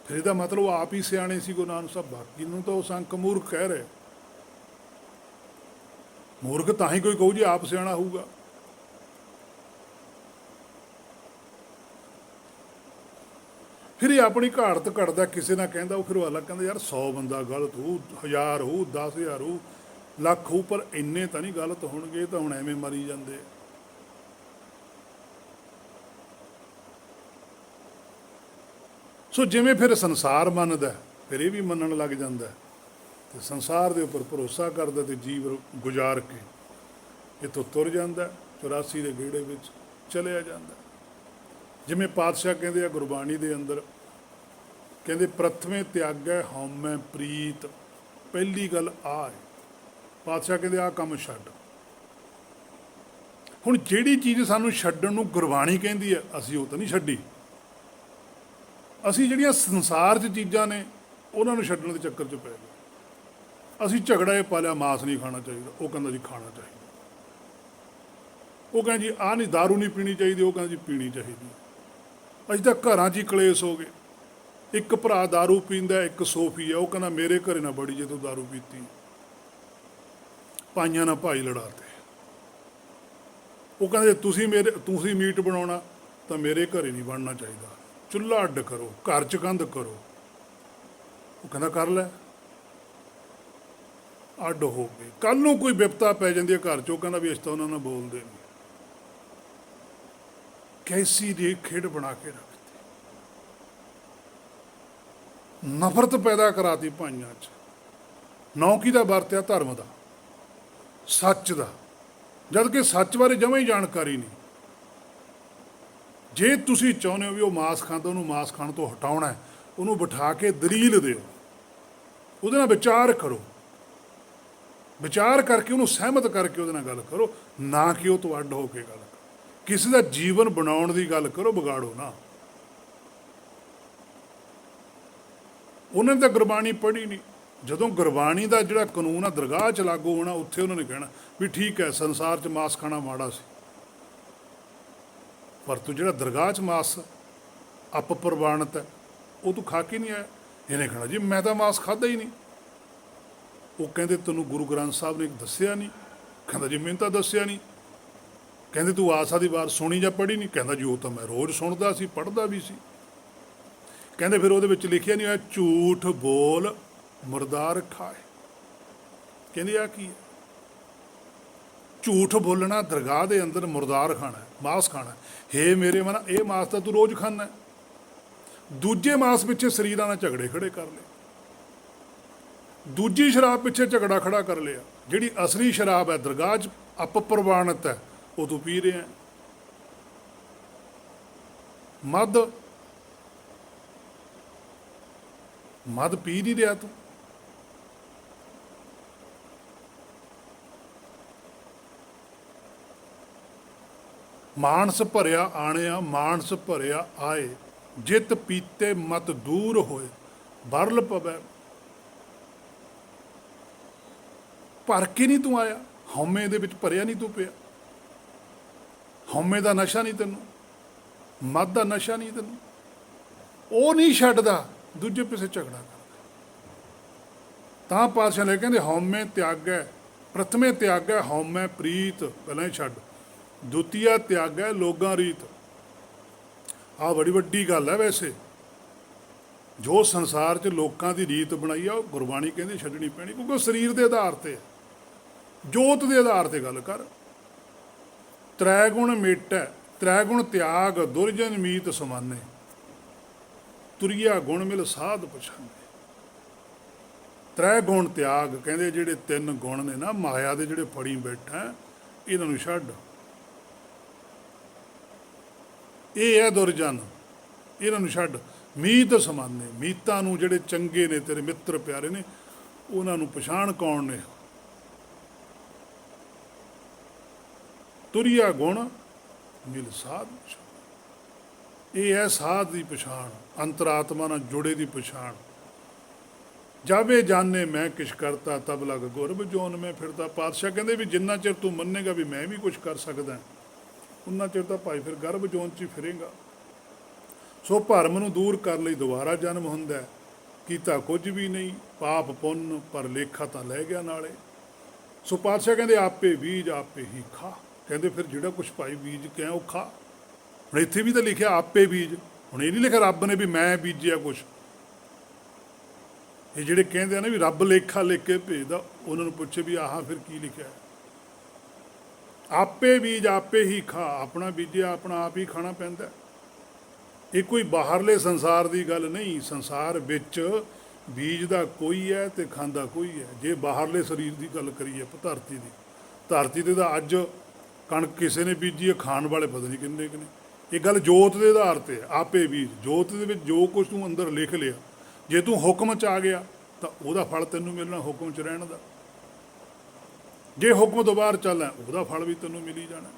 ਫਿਰ ਇਹਦਾ ਮਤਲਬ ਆਪ ਹੀ ਸਿਆਣੇ ਸੀ ਗੁਰੂ ਨਾਨਕ ਸਾਹਿਬ, ਬਾਕੀ ਨੂੰ ਤਾਂ ਅਸੰਖ ਮੂਰਖ ਕਹਿ ਰਹੇ। ਮੂਰਖ ਤਾਂ ਹੀ ਕੋਈ ਕਹੂ ਜੀ ਆਪ ਸਿਆਣਾ ਹੋਊਗਾ। ਫਿਰ ਇਹ ਆਪਣੀ ਘਾੜਤ ਘੜਦਾ, ਕਿਸੇ ਨਾਲ ਕਹਿੰਦਾ, ਉਹ ਫਿਰ ਉਹ ਅਲੱਗ ਕਹਿੰਦਾ ਯਾਰ 100 ਬੰਦਾ ਗਲਤ ਹੋਊ, 1000 ਹੋਊ, 10,000 ਹੋਊ, ਲੱਖ ਹੋਊ, ਪਰ ਇੰਨੇ ਤਾਂ ਨਹੀਂ ਗਲਤ ਹੋਣਗੇ, ਤਾਂ ਹੁਣ ਐਵੇਂ ਮਰੀ ਜਾਂਦੇ। ਸੋ ਜਿਵੇਂ ਫਿਰ ਸੰਸਾਰ ਮੰਨਦਾ, ਫਿਰ ਇਹ ਵੀ ਮੰਨਣ ਲੱਗ ਜਾਂਦਾ, ਤੇ ਸੰਸਾਰ ਦੇ ਉੱਪਰ ਭਰੋਸਾ ਕਰਦਾ, ਤੇ ਜੀਵ ਗੁਜ਼ਾਰ ਕੇ ਇੱਥੋਂ ਤੁਰ ਜਾਂਦਾ, 84 ਦੇ ਗੇੜੇ ਵਿੱਚ ਚਲਿਆ ਜਾਂਦਾ। ਜਿਵੇਂ ਪਾਤਸ਼ਾਹ ਕਹਿੰਦੇ ਆ ਗੁਰਬਾਣੀ ਦੇ ਅੰਦਰ, ਕਹਿੰਦੇ ਪ੍ਰਥਮੇ ਤਿਆਗੈ ਹਉਮੈ ਪ੍ਰੀਤ, ਪਹਿਲੀ ਗੱਲ ਆ ਹੈ। ਪਾਤਸ਼ਾਹ ਕਹਿੰਦੇ ਆਹ ਕੰਮ ਛੱਡ। ਹੁਣ ਜਿਹੜੀ ਚੀਜ਼ ਸਾਨੂੰ ਛੱਡਣ ਨੂੰ ਗੁਰਬਾਣੀ ਕਹਿੰਦੀ ਹੈ, ਅਸੀਂ ਉਹ ਤਾਂ ਨਹੀਂ ਛੱਡੀ। ਅਸੀਂ ਜਿਹੜੀਆਂ ਸੰਸਾਰ 'ਚ ਚੀਜ਼ਾਂ ਨੇ ਉਹਨਾਂ ਨੂੰ ਛੱਡਣ ਦੇ ਚੱਕਰ 'ਚ ਪੈ ਗਏ। ਅਸੀਂ ਝਗੜਾ ਇਹ ਪਾਲਿਆ, ਮਾਸ ਨਹੀਂ ਖਾਣਾ ਚਾਹੀਦਾ, ਉਹ ਕਹਿੰਦਾ ਜੀ ਖਾਣਾ ਚਾਹੀਦਾ। ਉਹ ਕਹਿੰਦਾ ਜੀ ਆਹ ਨਹੀਂ, ਦਾਰੂ ਨਹੀਂ ਪੀਣੀ ਚਾਹੀਦੀ, ਉਹ ਕਹਿੰਦਾ ਜੀ ਪੀਣੀ ਚਾਹੀਦੀ। ਅਸੀਂ ਤਾਂ ਘਰਾਂ 'ਚ ਹੀ ਕਲੇਸ਼ ਹੋ ਗਏ। ਇੱਕ ਭਰਾ ਦਾਰੂ ਪੀਂਦਾ, ਇੱਕ ਸੋਫੀ ਆ, ਉਹ ਕਹਿੰਦਾ ਮੇਰੇ ਘਰੇ ਨਾ ਬੜੀ ਜੇ ਤੂੰ ਦਾਰੂ ਪੀਤੀ। ਭਾਈਆਂ ਨਾਲ ਭਾਈ ਲੜਾਤੇ। ਉਹ ਕਹਿੰਦੇ ਤੁਸੀਂ ਮੀਟ ਬਣਾਉਣਾ ਤਾਂ ਮੇਰੇ ਘਰੇ ਨਹੀਂ ਬਣਨਾ ਚਾਹੀਦਾ, ਚੁੱਲ੍ਹਾ ਅੱਡ ਕਰੋ, ਘਰ 'ਚ ਕੰਧ ਕਰੋ। ਉਹ ਕਹਿੰਦਾ ਕਰ ਲੈ, ਅੱਡ ਹੋ ਗਏ। ਕੱਲ੍ਹ ਨੂੰ ਕੋਈ ਬਿਪਤਾ ਪੈ ਜਾਂਦੀ ਹੈ ਘਰ 'ਚ, ਉਹ ਕਹਿੰਦਾ ਵੀ ਇਸ ਤਾਂ ਉਹਨਾਂ ਨਾਲ ਬੋਲਦੇ ਨਹੀਂ। ਕੈਸੀ ਦੀ ਖੇਡ ਬਣਾ ਕੇ ਰੱਖਤੀ, ਨਫ਼ਰਤ ਪੈਦਾ ਕਰਾਤੀ ਭਾਈਆਂ 'ਚ। ਨੌ ਕਿਹਦਾ ਵਰਤਿਆ? ਧਰਮ ਦਾ, ਸੱਚ ਦਾ, ਜਦ ਕਿ ਸੱਚ ਬਾਰੇ ਜਮਾਂ ਹੀ ਜਾਣਕਾਰੀ ਨਹੀਂ। ਜੇ ਤੁਸੀਂ ਚਾਹੁੰਦੇ ਹੋ ਵੀ ਉਹ ਮਾਸ ਖਾਂਦਾ, ਉਹਨੂੰ ਮਾਸ ਖਾਣ ਤੋਂ ਹਟਾਉਣਾ ਹੈ, ਉਹਨੂੰ ਬਿਠਾ ਕੇ ਦਲੀਲ ਦਿਓ, ਉਹਦੇ ਨਾਲ ਵਿਚਾਰ ਕਰੋ, ਵਿਚਾਰ ਕਰਕੇ ਉਹਨੂੰ ਸਹਿਮਤ ਕਰਕੇ ਉਹਦੇ ਨਾਲ ਗੱਲ ਕਰੋ, ਨਾ ਕਿ ਉਹ ਤੋਂ ਅੱਡ ਹੋ ਕੇ ਗੱਲ ਕਰੋ। ਕਿਸੇ ਦਾ ਜੀਵਨ ਬਣਾਉਣ ਦੀ ਗੱਲ ਕਰੋ, ਵਿਗਾੜੋ ਨਾ। ਉਹਨਾਂ ਨੇ ਤਾਂ ਗੁਰਬਾਣੀ ਪੜ੍ਹੀ ਨਹੀਂ। ਜਦੋਂ ਗੁਰਬਾਣੀ ਦਾ ਜਿਹੜਾ ਕਾਨੂੰਨ ਆ ਦਰਗਾਹ 'ਚ ਲਾਗੂ ਹੋਣਾ, ਉੱਥੇ ਉਹਨਾਂ ਨੇ ਕਹਿਣਾ ਵੀ ਠੀਕ ਹੈ ਸੰਸਾਰ 'ਚ ਮਾਸ ਖਾਣਾ ਮਾੜਾ ਸੀ, ਪਰ ਤੂੰ ਜਿਹੜਾ ਦਰਗਾਹ 'ਚ ਮਾਸ ਅਪ੍ਰਵਾਨਿਤ ਹੈ ਉਹ ਤੂੰ ਖਾ ਕੇ ਨਹੀਂ ਆਇਆ। ਇਹਨੇ ਕਹਿਣਾ ਜੀ ਮੈਂ ਤਾਂ ਮਾਸ ਖਾਧਾ ਹੀ ਨਹੀਂ। ਉਹ ਕਹਿੰਦੇ ਤੈਨੂੰ ਗੁਰੂ ਗ੍ਰੰਥ ਸਾਹਿਬ ਨੇ ਦੱਸਿਆ ਨਹੀਂ? ਕਹਿੰਦਾ ਜੀ ਮੈਨੂੰ ਤਾਂ ਦੱਸਿਆ ਨਹੀਂ। ਕਹਿੰਦੇ ਤੂੰ ਆਸਾ ਦੀ ਵਾਰ ਸੁਣੀ ਜਾਂ ਪੜ੍ਹੀ ਨਹੀਂ? ਕਹਿੰਦਾ ਜੀ ਉਹ ਤਾਂ ਮੈਂ ਰੋਜ਼ ਸੁਣਦਾ ਸੀ, ਪੜ੍ਹਦਾ ਵੀ ਸੀ। ਕਹਿੰਦੇ ਫਿਰ ਉਹਦੇ ਵਿੱਚ ਲਿਖਿਆ ਨਹੀਂ ਹੋਇਆ ਝੂਠ ਬੋਲ ਮੁਰਦਾਰ ਖਾਏ। ਕਹਿੰਦੇ ਆ ਕੀ ਹੈ? ਝੂਠ ਬੋਲਣਾ ਦਰਗਾਹ ਦੇ ਅੰਦਰ, ਮੁਰਦਾਰ ਖਾਣਾ, ਮਾਸ ਖਾਣਾ। ਹੇ ਮੇਰੇ ਮਨ, ਇਹ ਮਾਸ ਤਾਂ ਤੂੰ ਰੋਜ਼ ਖਾਂਦਾ, ਦੂਜੇ ਮਾਸ ਪਿੱਛੇ ਸਰੀਰਾਂ ਨਾਲ ਝਗੜੇ ਖੜੇ ਕਰ ਲਏ, ਦੂਜੀ ਸ਼ਰਾਬ ਪਿੱਛੇ ਝਗੜਾ ਖੜਾ ਕਰ ਲਿਆ। ਜਿਹੜੀ ਅਸਲੀ ਸ਼ਰਾਬ ਹੈ ਦਰਗਾਹ 'ਚ ਅਪ੍ਰਵਾਨਿਤ ਹੈ, ਉਹ ਤੂੰ ਪੀ ਰਿਹਾ। ਮਦ ਪੀ ਨਹੀਂ ਰਿਹਾ ਤੂੰ। ਮਾਨਸ ਭਰਿਆ ਆਣਿਆ, ਮਾਨਸ ਭਰਿਆ ਆਏ, ਜਿਤ ਪੀਤੇ ਮਤ ਦੂਰ ਹੋਏ, ਬਰਲ ਪਵੈ। ਭਰ ਕੇ ਨਹੀਂ ਤੂੰ ਆਇਆ, ਹਉਮੈ ਦੇ ਵਿੱਚ ਭਰਿਆ ਨਹੀਂ ਤੂੰ ਪਿਆ। ਹਉਮੈ ਦਾ ਨਸ਼ਾ ਨਹੀਂ ਤੈਨੂੰ, ਮਦ ਦਾ ਨਸ਼ਾ ਨਹੀਂ ਤੈਨੂੰ, ਉਹ ਨਹੀਂ ਛੱਡਦਾ, ਦੂਜੇ ਪਿੱਛੇ ਝਗੜਾ ਕਰਦਾ। ਤਾਂ ਪਾਤਸ਼ਾਹ ਨੇ ਕਹਿੰਦੇ ਹਉਮੈ ਤਿਆਗੈ, ਪ੍ਰਥਮੇ ਤਿਆਗੈ ਹਉਮੈ ਪ੍ਰੀਤ, ਪਹਿਲਾਂ ਹੀ ਛੱਡ। ਦੂਤੀਆ ਤਿਆਗੈ ਲੋਗਾਂ ਰੀਤ। ਆਹ ਬੜੀ ਵੱਡੀ ਗੱਲ ਹੈ ਵੈਸੇ। ਜੋ ਸੰਸਾਰ 'ਚ ਲੋਕਾਂ ਦੀ ਰੀਤ ਬਣਾਈ ਆ ਉਹ ਗੁਰਬਾਣੀ ਕਹਿੰਦੀ ਛੱਡਣੀ ਪੈਣੀ, ਕਿਉਂਕਿ ਉਹ ਸਰੀਰ ਦੇ ਆਧਾਰ ਤੇ ਹੈ। ਜੋਤ ਦੇ ਆਧਾਰ ਤੇ ਗੱਲ ਕਰ। ਤ੍ਰੈ ਗੁਣ ਮੇਟੈ, ਤ੍ਰੈ ਗੁਣ ਤਿਆਗ, ਦੁਰਜਨ ਮੀਤ ਸਮਾਨੇ, ਤੁਰੀਆ ਗੁਣ ਮਿਲ ਸਾਧ ਪਛਾਨੇ। ਤ੍ਰੈ ਗੁਣ ਤਿਆਗ, ਕਹਿੰਦੇ ਜਿਹੜੇ ਤਿੰਨ ਗੁਣ ਨੇ ਨਾ ਮਾਇਆ ਦੇ, ਜਿਹੜੇ ਫੜੀ ਬੈਠਾ ਇਹਨਾਂ ਨੂੰ ਛੱਡ। ਇਹ ਹੈ ਦੁਰਜਨ, ਇਹਨਾਂ ਨੂੰ ਛੱਡ। ਮੀਤ ਸਮਾਨੇ, ਮੀਤਾਂ ਨੂੰ, ਜਿਹੜੇ ਚੰਗੇ ਨੇ ਤੇਰੇ ਮਿੱਤਰ ਪਿਆਰੇ ਨੇ, ਉਹਨਾਂ ਨੂੰ ਪਛਾਣ ਕੌਣ ਨੇ। ਤੁਰੀਆ ਗੁਣ ਮਿਲ ਸਾਧ ਪਛਾਣ, ਇਹ ਹੈ ਸਾਧ ਦੀ ਪਛਾਣ, ਅੰਤਰਾਤਮਾ ਨਾਲ ਜੁੜੇ ਦੀ ਪਛਾਣ। ਜਾਵੇ ਜਾਣੇ ਮੈਂ ਕਿਛ ਕਰਤਾ ਤਬ ਲਗ ਗੁਰਬ ਜੋਨ ਮੈਂ ਫਿਰਦਾ। ਪਾਤਸ਼ਾਹ ਕਹਿੰਦੇ ਵੀ ਜਿੰਨਾ ਚਿਰ ਤੂੰ ਮੰਨੇਗਾ ਵੀ ਮੈਂ ਵੀ ਕੁਝ ਕਰ ਸਕਦਾ, ਉਨਾ ਚਿਰ ਤਾਂ ਭਾਈ ਫਿਰ ਗਰਭ ਜੋਨ 'ਚ ਹੀ ਫਿਰੇਗਾ। ਸੋ ਭਰਮ ਨੂੰ ਦੂਰ ਕਰਨ ਲਈ ਦੁਬਾਰਾ ਜਨਮ ਹੁੰਦਾ। ਕੀਤਾ ਕੁਝ ਵੀ ਨਹੀਂ, ਪਾਪ ਪੁੰਨ ਪਰ ਲੇਖਾ ਤਾਂ ਲੈ ਗਿਆ ਨਾਲੇ। ਸੋ ਪਾਤਸ਼ਾਹ ਕਹਿੰਦੇ ਆਪੇ ਬੀਜ ਆਪੇ ਹੀ ਖਾ। ਕਹਿੰਦੇ ਫਿਰ ਜਿਹੜਾ ਕੁਛ ਭਾਈ ਬੀਜ ਕੇ ਉਹ ਖਾ। ਹੁਣ ਇੱਥੇ ਵੀ ਤਾਂ ਲਿਖਿਆ ਆਪੇ ਬੀਜ, ਹੁਣ ਇਹ ਨਹੀਂ ਲਿਖਿਆ ਰੱਬ ਨੇ ਵੀ ਮੈਂ ਬੀਜਿਆ ਕੁਛ। ਇਹ ਜਿਹੜੇ ਕਹਿੰਦੇ ਆ ਨਾ ਵੀ ਰੱਬ ਲੇਖਾ ਲਿਖ ਕੇ ਭੇਜਦਾ, ਉਹਨਾਂ ਨੂੰ ਪੁੱਛੇ ਵੀ ਆਹ ਫਿਰ ਕੀ ਲਿਖਿਆ। ਆਪੇ ਬੀਜ ਆਪੇ ਹੀ ਖਾ, ਆਪਣਾ ਬੀਜਿਆ ਆਪਣਾ ਆਪ ਹੀ ਖਾਣਾ ਪੈਂਦਾ। ਇਹ ਕੋਈ ਬਾਹਰਲੇ ਸੰਸਾਰ ਦੀ ਗੱਲ ਨਹੀਂ। ਸੰਸਾਰ ਵਿੱਚ ਬੀਜਦਾ ਕੋਈ ਹੈ ਤੇ ਖਾਂਦਾ ਕੋਈ ਹੈ। ਜੇ ਬਾਹਰਲੇ ਸਰੀਰ ਦੀ ਗੱਲ ਕਰੀਏ, ਧਰਤੀ ਦੀ, ਧਰਤੀ ਤੇ ਤਾਂ ਅੱਜ ਕਣਕ ਕਿਸੇ ਨੇ ਬੀਜੀ ਹੈ, ਖਾਣ ਵਾਲੇ ਪਤਾ ਨਹੀਂ ਕਿੰਨੇ ਕਿ ਨੇ। ਇਹ ਗੱਲ ਜੋਤ ਦੇ ਆਧਾਰ ਤੇ ਹੈ। ਆਪੇ ਬੀਜ, ਜੋਤ ਦੇ ਵਿੱਚ ਜੋ ਕੁਝ ਤੂੰ ਅੰਦਰ ਲਿਖ ਲਿਆ, ਜੇ ਤੂੰ ਹੁਕਮ 'ਚ ਆ ਗਿਆ ਤਾਂ ਉਹਦਾ ਫਲ ਤੈਨੂੰ ਮਿਲਣਾ ਹੁਕਮ 'ਚ ਰਹਿਣ ਦਾ। ਜੇ ਹੁਕਮ ਤੋਂ ਬਾਹਰ ਚੱਲਾਂ ਉਹਦਾ ਫਲ ਵੀ ਤੈਨੂੰ ਮਿਲੀ ਜਾਣਾ।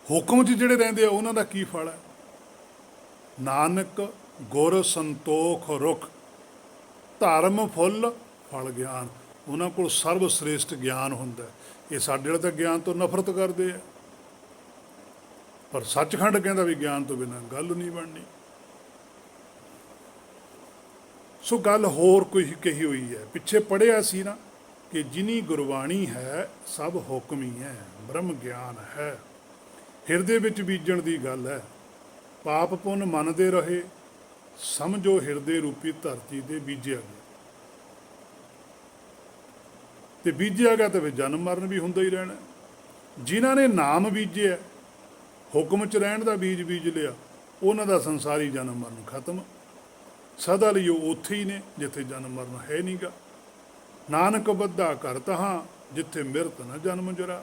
ਹੁਕਮ 'ਚ ਜਿਹੜੇ ਰਹਿੰਦੇ ਆ ਉਹਨਾਂ ਦਾ ਕੀ ਫਲ ਹੈ? ਨਾਨਕ ਗੁਰ ਸੰਤੋਖ ਰੁਖ, ਧਰਮ ਫੁੱਲ ਫਲ ਗਿਆਨ। ਉਹਨਾਂ ਕੋਲ ਸਰਵ ਸ੍ਰੇਸ਼ਟ ਗਿਆਨ ਹੁੰਦਾ। ਇਹ ਸਾਡੇ ਵਾਲੇ ਤਾਂ ਗਿਆਨ ਤੋਂ ਨਫ਼ਰਤ ਕਰਦੇ ਆ, ਪਰ ਸੱਚਖੰਡ ਕਹਿੰਦਾ ਵੀ ਗਿਆਨ ਤੋਂ ਬਿਨਾਂ ਗੱਲ ਨਹੀਂ ਬਣਨੀ। ਸੋ ਗੱਲ ਹੋਰ ਕੋਈ ਕਹੀ ਹੋਈ ਹੈ, ਪਿੱਛੇ ਪੜ੍ਹਿਆ ਸੀ ਨਾ ਕਿ ਜਿਨੀ ਗੁਰਬਾਣੀ ਹੈ ਸਭ ਹੁਕਮ ਹੀ ਹੈ, ਬ੍ਰਹਮ ਗਿਆਨ ਹੈ। ਹਿਰਦੇ ਵਿੱਚ ਬੀਜਣ ਦੀ ਗੱਲ ਹੈ। ਪਾਪ ਪੁੰਨ ਮੰਨਦੇ ਰਹੇ, ਸਮਝੋ ਹਿਰਦੇ ਰੂਪੀ ਧਰਤੀ ਤੇ ਬੀਜਿਆ ਗਿਆ। ਤੇ ਬੀਜਿਆ ਗਿਆ ਤਾਂ ਫਿਰ ਜਨਮ ਮਰਨ ਵੀ ਹੁੰਦਾ ਹੀ ਰਹਿਣਾ। ਜਿਨ੍ਹਾਂ ਨੇ ਨਾਮ ਬੀਜਿਆ, ਹੁਕਮ 'ਚ ਰਹਿਣ ਦਾ ਬੀਜ ਬੀਜ ਲਿਆ, ਉਹਨਾਂ ਦਾ ਸੰਸਾਰੀ ਜਨਮ ਮਰਨ ਖਤਮ। ਸਦਾ ਲਈ ਉਹ ਉੱਥੇ ਹੀ ਨੇ ਜਿੱਥੇ ਜਨਮ ਮਰਨ ਹੈ ਨਹੀਂ ਗਾ। ਨਾਨਕ ਬੱਧਾ ਘਰ ਤਹਾਂ, ਜਿੱਥੇ ਮਿਰਤ ਨਾ ਜਨਮ ਜਰਾ।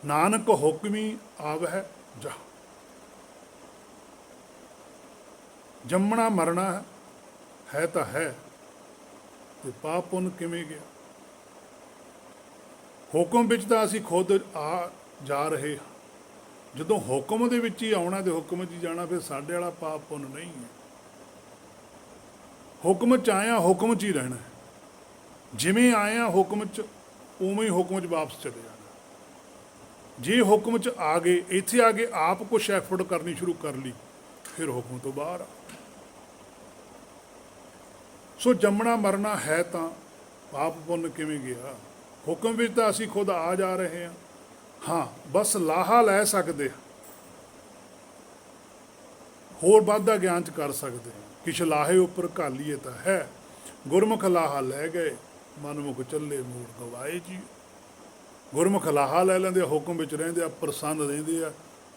ਨਾਨਕ ਹੁਕਮੀ ਆਵਹਿ ਜਾ। ਜੰਮਣਾ ਮਰਨਾ ਹੈ ਤਾਂ ਹੈ, ਤੇ ਪਾਪ ਪੁੰਨ ਕਿਵੇਂ ਗਿਆ। ਹੁਕਮ ਵਿੱਚ ਤਾਂ ਅਸੀਂ ਖੁਦ ਆ ਜਾ ਰਹੇ ਹਾਂ। ਜਦੋਂ ਹੁਕਮ ਦੇ ਵਿੱਚ ਹੀ ਆਉਣਾ ਤੇ ਹੁਕਮ 'ਚ ਹੀ ਜਾਣਾ, ਫਿਰ ਸਾਡੇ ਵਾਲਾ ਪਾਪ ਪੁੰਨ ਨਹੀਂ ਹੈ। ਹੁਕਮ 'ਚ ਆਇਆ, ਹੁਕਮ 'ਚ ਹੀ ਰਹਿਣਾ। ਜਿਵੇਂ ਆਇਆ ਹੁਕਮ 'ਚ, ਉਵੇਂ ਹੀ ਹੁਕਮ 'ਚ ਵਾਪਸ ਚਲੇ ਜਾਣਾ। ਜੇ ਹੁਕਮ 'ਚ ਆ ਗਏ, ਇੱਥੇ ਆ ਕੇ ਆਪ ਕੁਛ ਐਫਰਟ ਕਰਨੀ ਸ਼ੁਰੂ ਕਰ ਲਈ, ਫਿਰ ਹੁਕਮ ਤੋਂ ਬਾਹਰ ਆ। ਸੋ ਜੰਮਣਾ ਮਰਨਾ ਹੈ ਤਾਂ ਪਾਪ ਪੁੰਨ ਕਿਵੇਂ ਗਿਆ। ਹੁਕਮ ਵਿੱਚ ਤਾਂ ਅਸੀਂ ਖੁਦ ਆ ਜਾ ਰਹੇ ਹਾਂ। ਹਾਂ, ਬਸ ਲਾਹਾ ਲੈ ਸਕਦੇ ਹਾਂ, ਹੋਰ ਵਾਧਾ ਗਿਆਨ 'ਚ ਕਰ ਸਕਦੇ ਹਾਂ। ਕਿਛ ਲਾਹੇ ਉੱਪਰ ਘਾਲੀਏ ਤਾਂ ਹੈ, ਗੁਰਮੁਖ ਲਾਹਾ ਲੈ ਗਏ, ਮਨਮੁਖ ਚੱਲੇ ਮੂੜ ਗਵਾਏ ਜੀ। ਗੁਰਮੁਖ ਲਾਹਾ ਲੈ ਲੈਂਦੇ ਆ, ਹੁਕਮ ਵਿੱਚ ਰਹਿੰਦੇ ਆ, ਪ੍ਰਸੰਨ ਰਹਿੰਦੇ ਆ,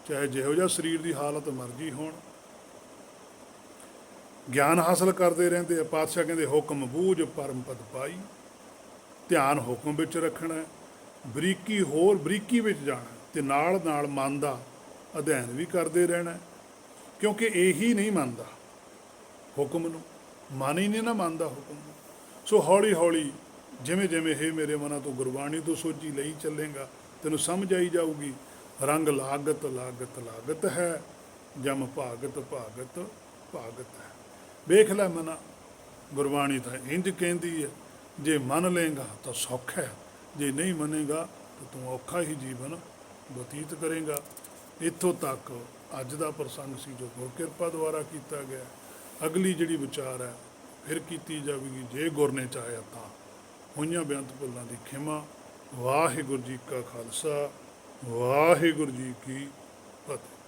ਚਾਹੇ ਜਿਹੋ ਜਿਹਾ ਸਰੀਰ ਦੀ ਹਾਲਤ ਮਰਜ਼ੀ ਹੋਣ। ਗਿਆਨ ਹਾਸਲ ਕਰਦੇ ਰਹਿੰਦੇ ਆ। ਪਾਤਸ਼ਾਹ ਕਹਿੰਦੇ ਹੁਕਮ ਬੂਝ ਪਰਮ ਪਦ ਪਾਈ। ਧਿਆਨ ਹੁਕਮ ਵਿੱਚ ਰੱਖਣਾ, ਬਰੀਕੀ ਹੋਰ ਬਰੀਕੀ ਵਿੱਚ ਜਾਣਾ, ਤੇ ਨਾਲ ਨਾਲ ਮਨ ਦਾ ਅਧਿਐਨ ਵੀ ਕਰਦੇ ਰਹਿਣਾ, ਕਿਉਂਕਿ ਇਹੀ ਨਹੀਂ ਮੰਨਦਾ ਹੁਕਮ ਨੂੰ। ਮਨ ਹੀ ਨਹੀਂ ਨਾ ਮੰਨਦਾ ਹੁਕਮ ਨੂੰ। ਸੋ ਹੌਲੀ ਹੌਲੀ ਜਿਵੇਂ ਜਿਵੇਂ ਇਹ ਮੇਰੇ ਮਨਾਂ ਤੋਂ ਗੁਰਬਾਣੀ ਤੋਂ ਸੋਝੀ ਲਈ ਚੱਲੇਗਾ, ਤੈਨੂੰ ਸਮਝ ਆਈ ਜਾਊਗੀ। ਰੰਗ ਲਾਗਤ ਲਾਗਤ ਲਾਗਤ ਹੈ, ਜਮ ਭਾਗਤ ਭਾਗਤ ਭਾਗਤ ਹੈ। ਵੇਖ ਲੈ ਮਨਾ, ਗੁਰਬਾਣੀ ਤਾਂ ਇੰਝ ਕਹਿੰਦੀ ਹੈ, ਜੇ ਮੰਨ ਲਏਗਾ ਤਾਂ ਸੌਖ ਹੈ, ਜੇ ਨਹੀਂ ਮੰਨੇਗਾ ਤਾਂ ਤੂੰ ਔਖਾ ਹੀ ਜੀਵਨ ਬਤੀਤ ਕਰੇਗਾ। ਇੱਥੋਂ ਤੱਕ ਅੱਜ ਦਾ ਪ੍ਰਸੰਗ ਸੀ ਜੋ ਗੁਰ ਕਿਰਪਾ ਦੁਆਰਾ ਕੀਤਾ ਗਿਆ। ਅਗਲੀ ਜਿਹੜੀ ਵਿਚਾਰ ਹੈ ਫਿਰ ਕੀਤੀ ਜਾਵੇਗੀ, ਜੇ ਗੁਰ ਨੇ ਚਾਹਿਆ ਤਾਂ। ਹੋਈਆਂ ਬੇਅੰਤ ਭੁੱਲਾਂ ਦੀ ਖਿਮਾ। ਵਾਹਿਗੁਰੂ ਜੀ ਕਾ ਖਾਲਸਾ, ਵਾਹਿਗੁਰੂ ਜੀ ਕੀ ਫਤਿਹ।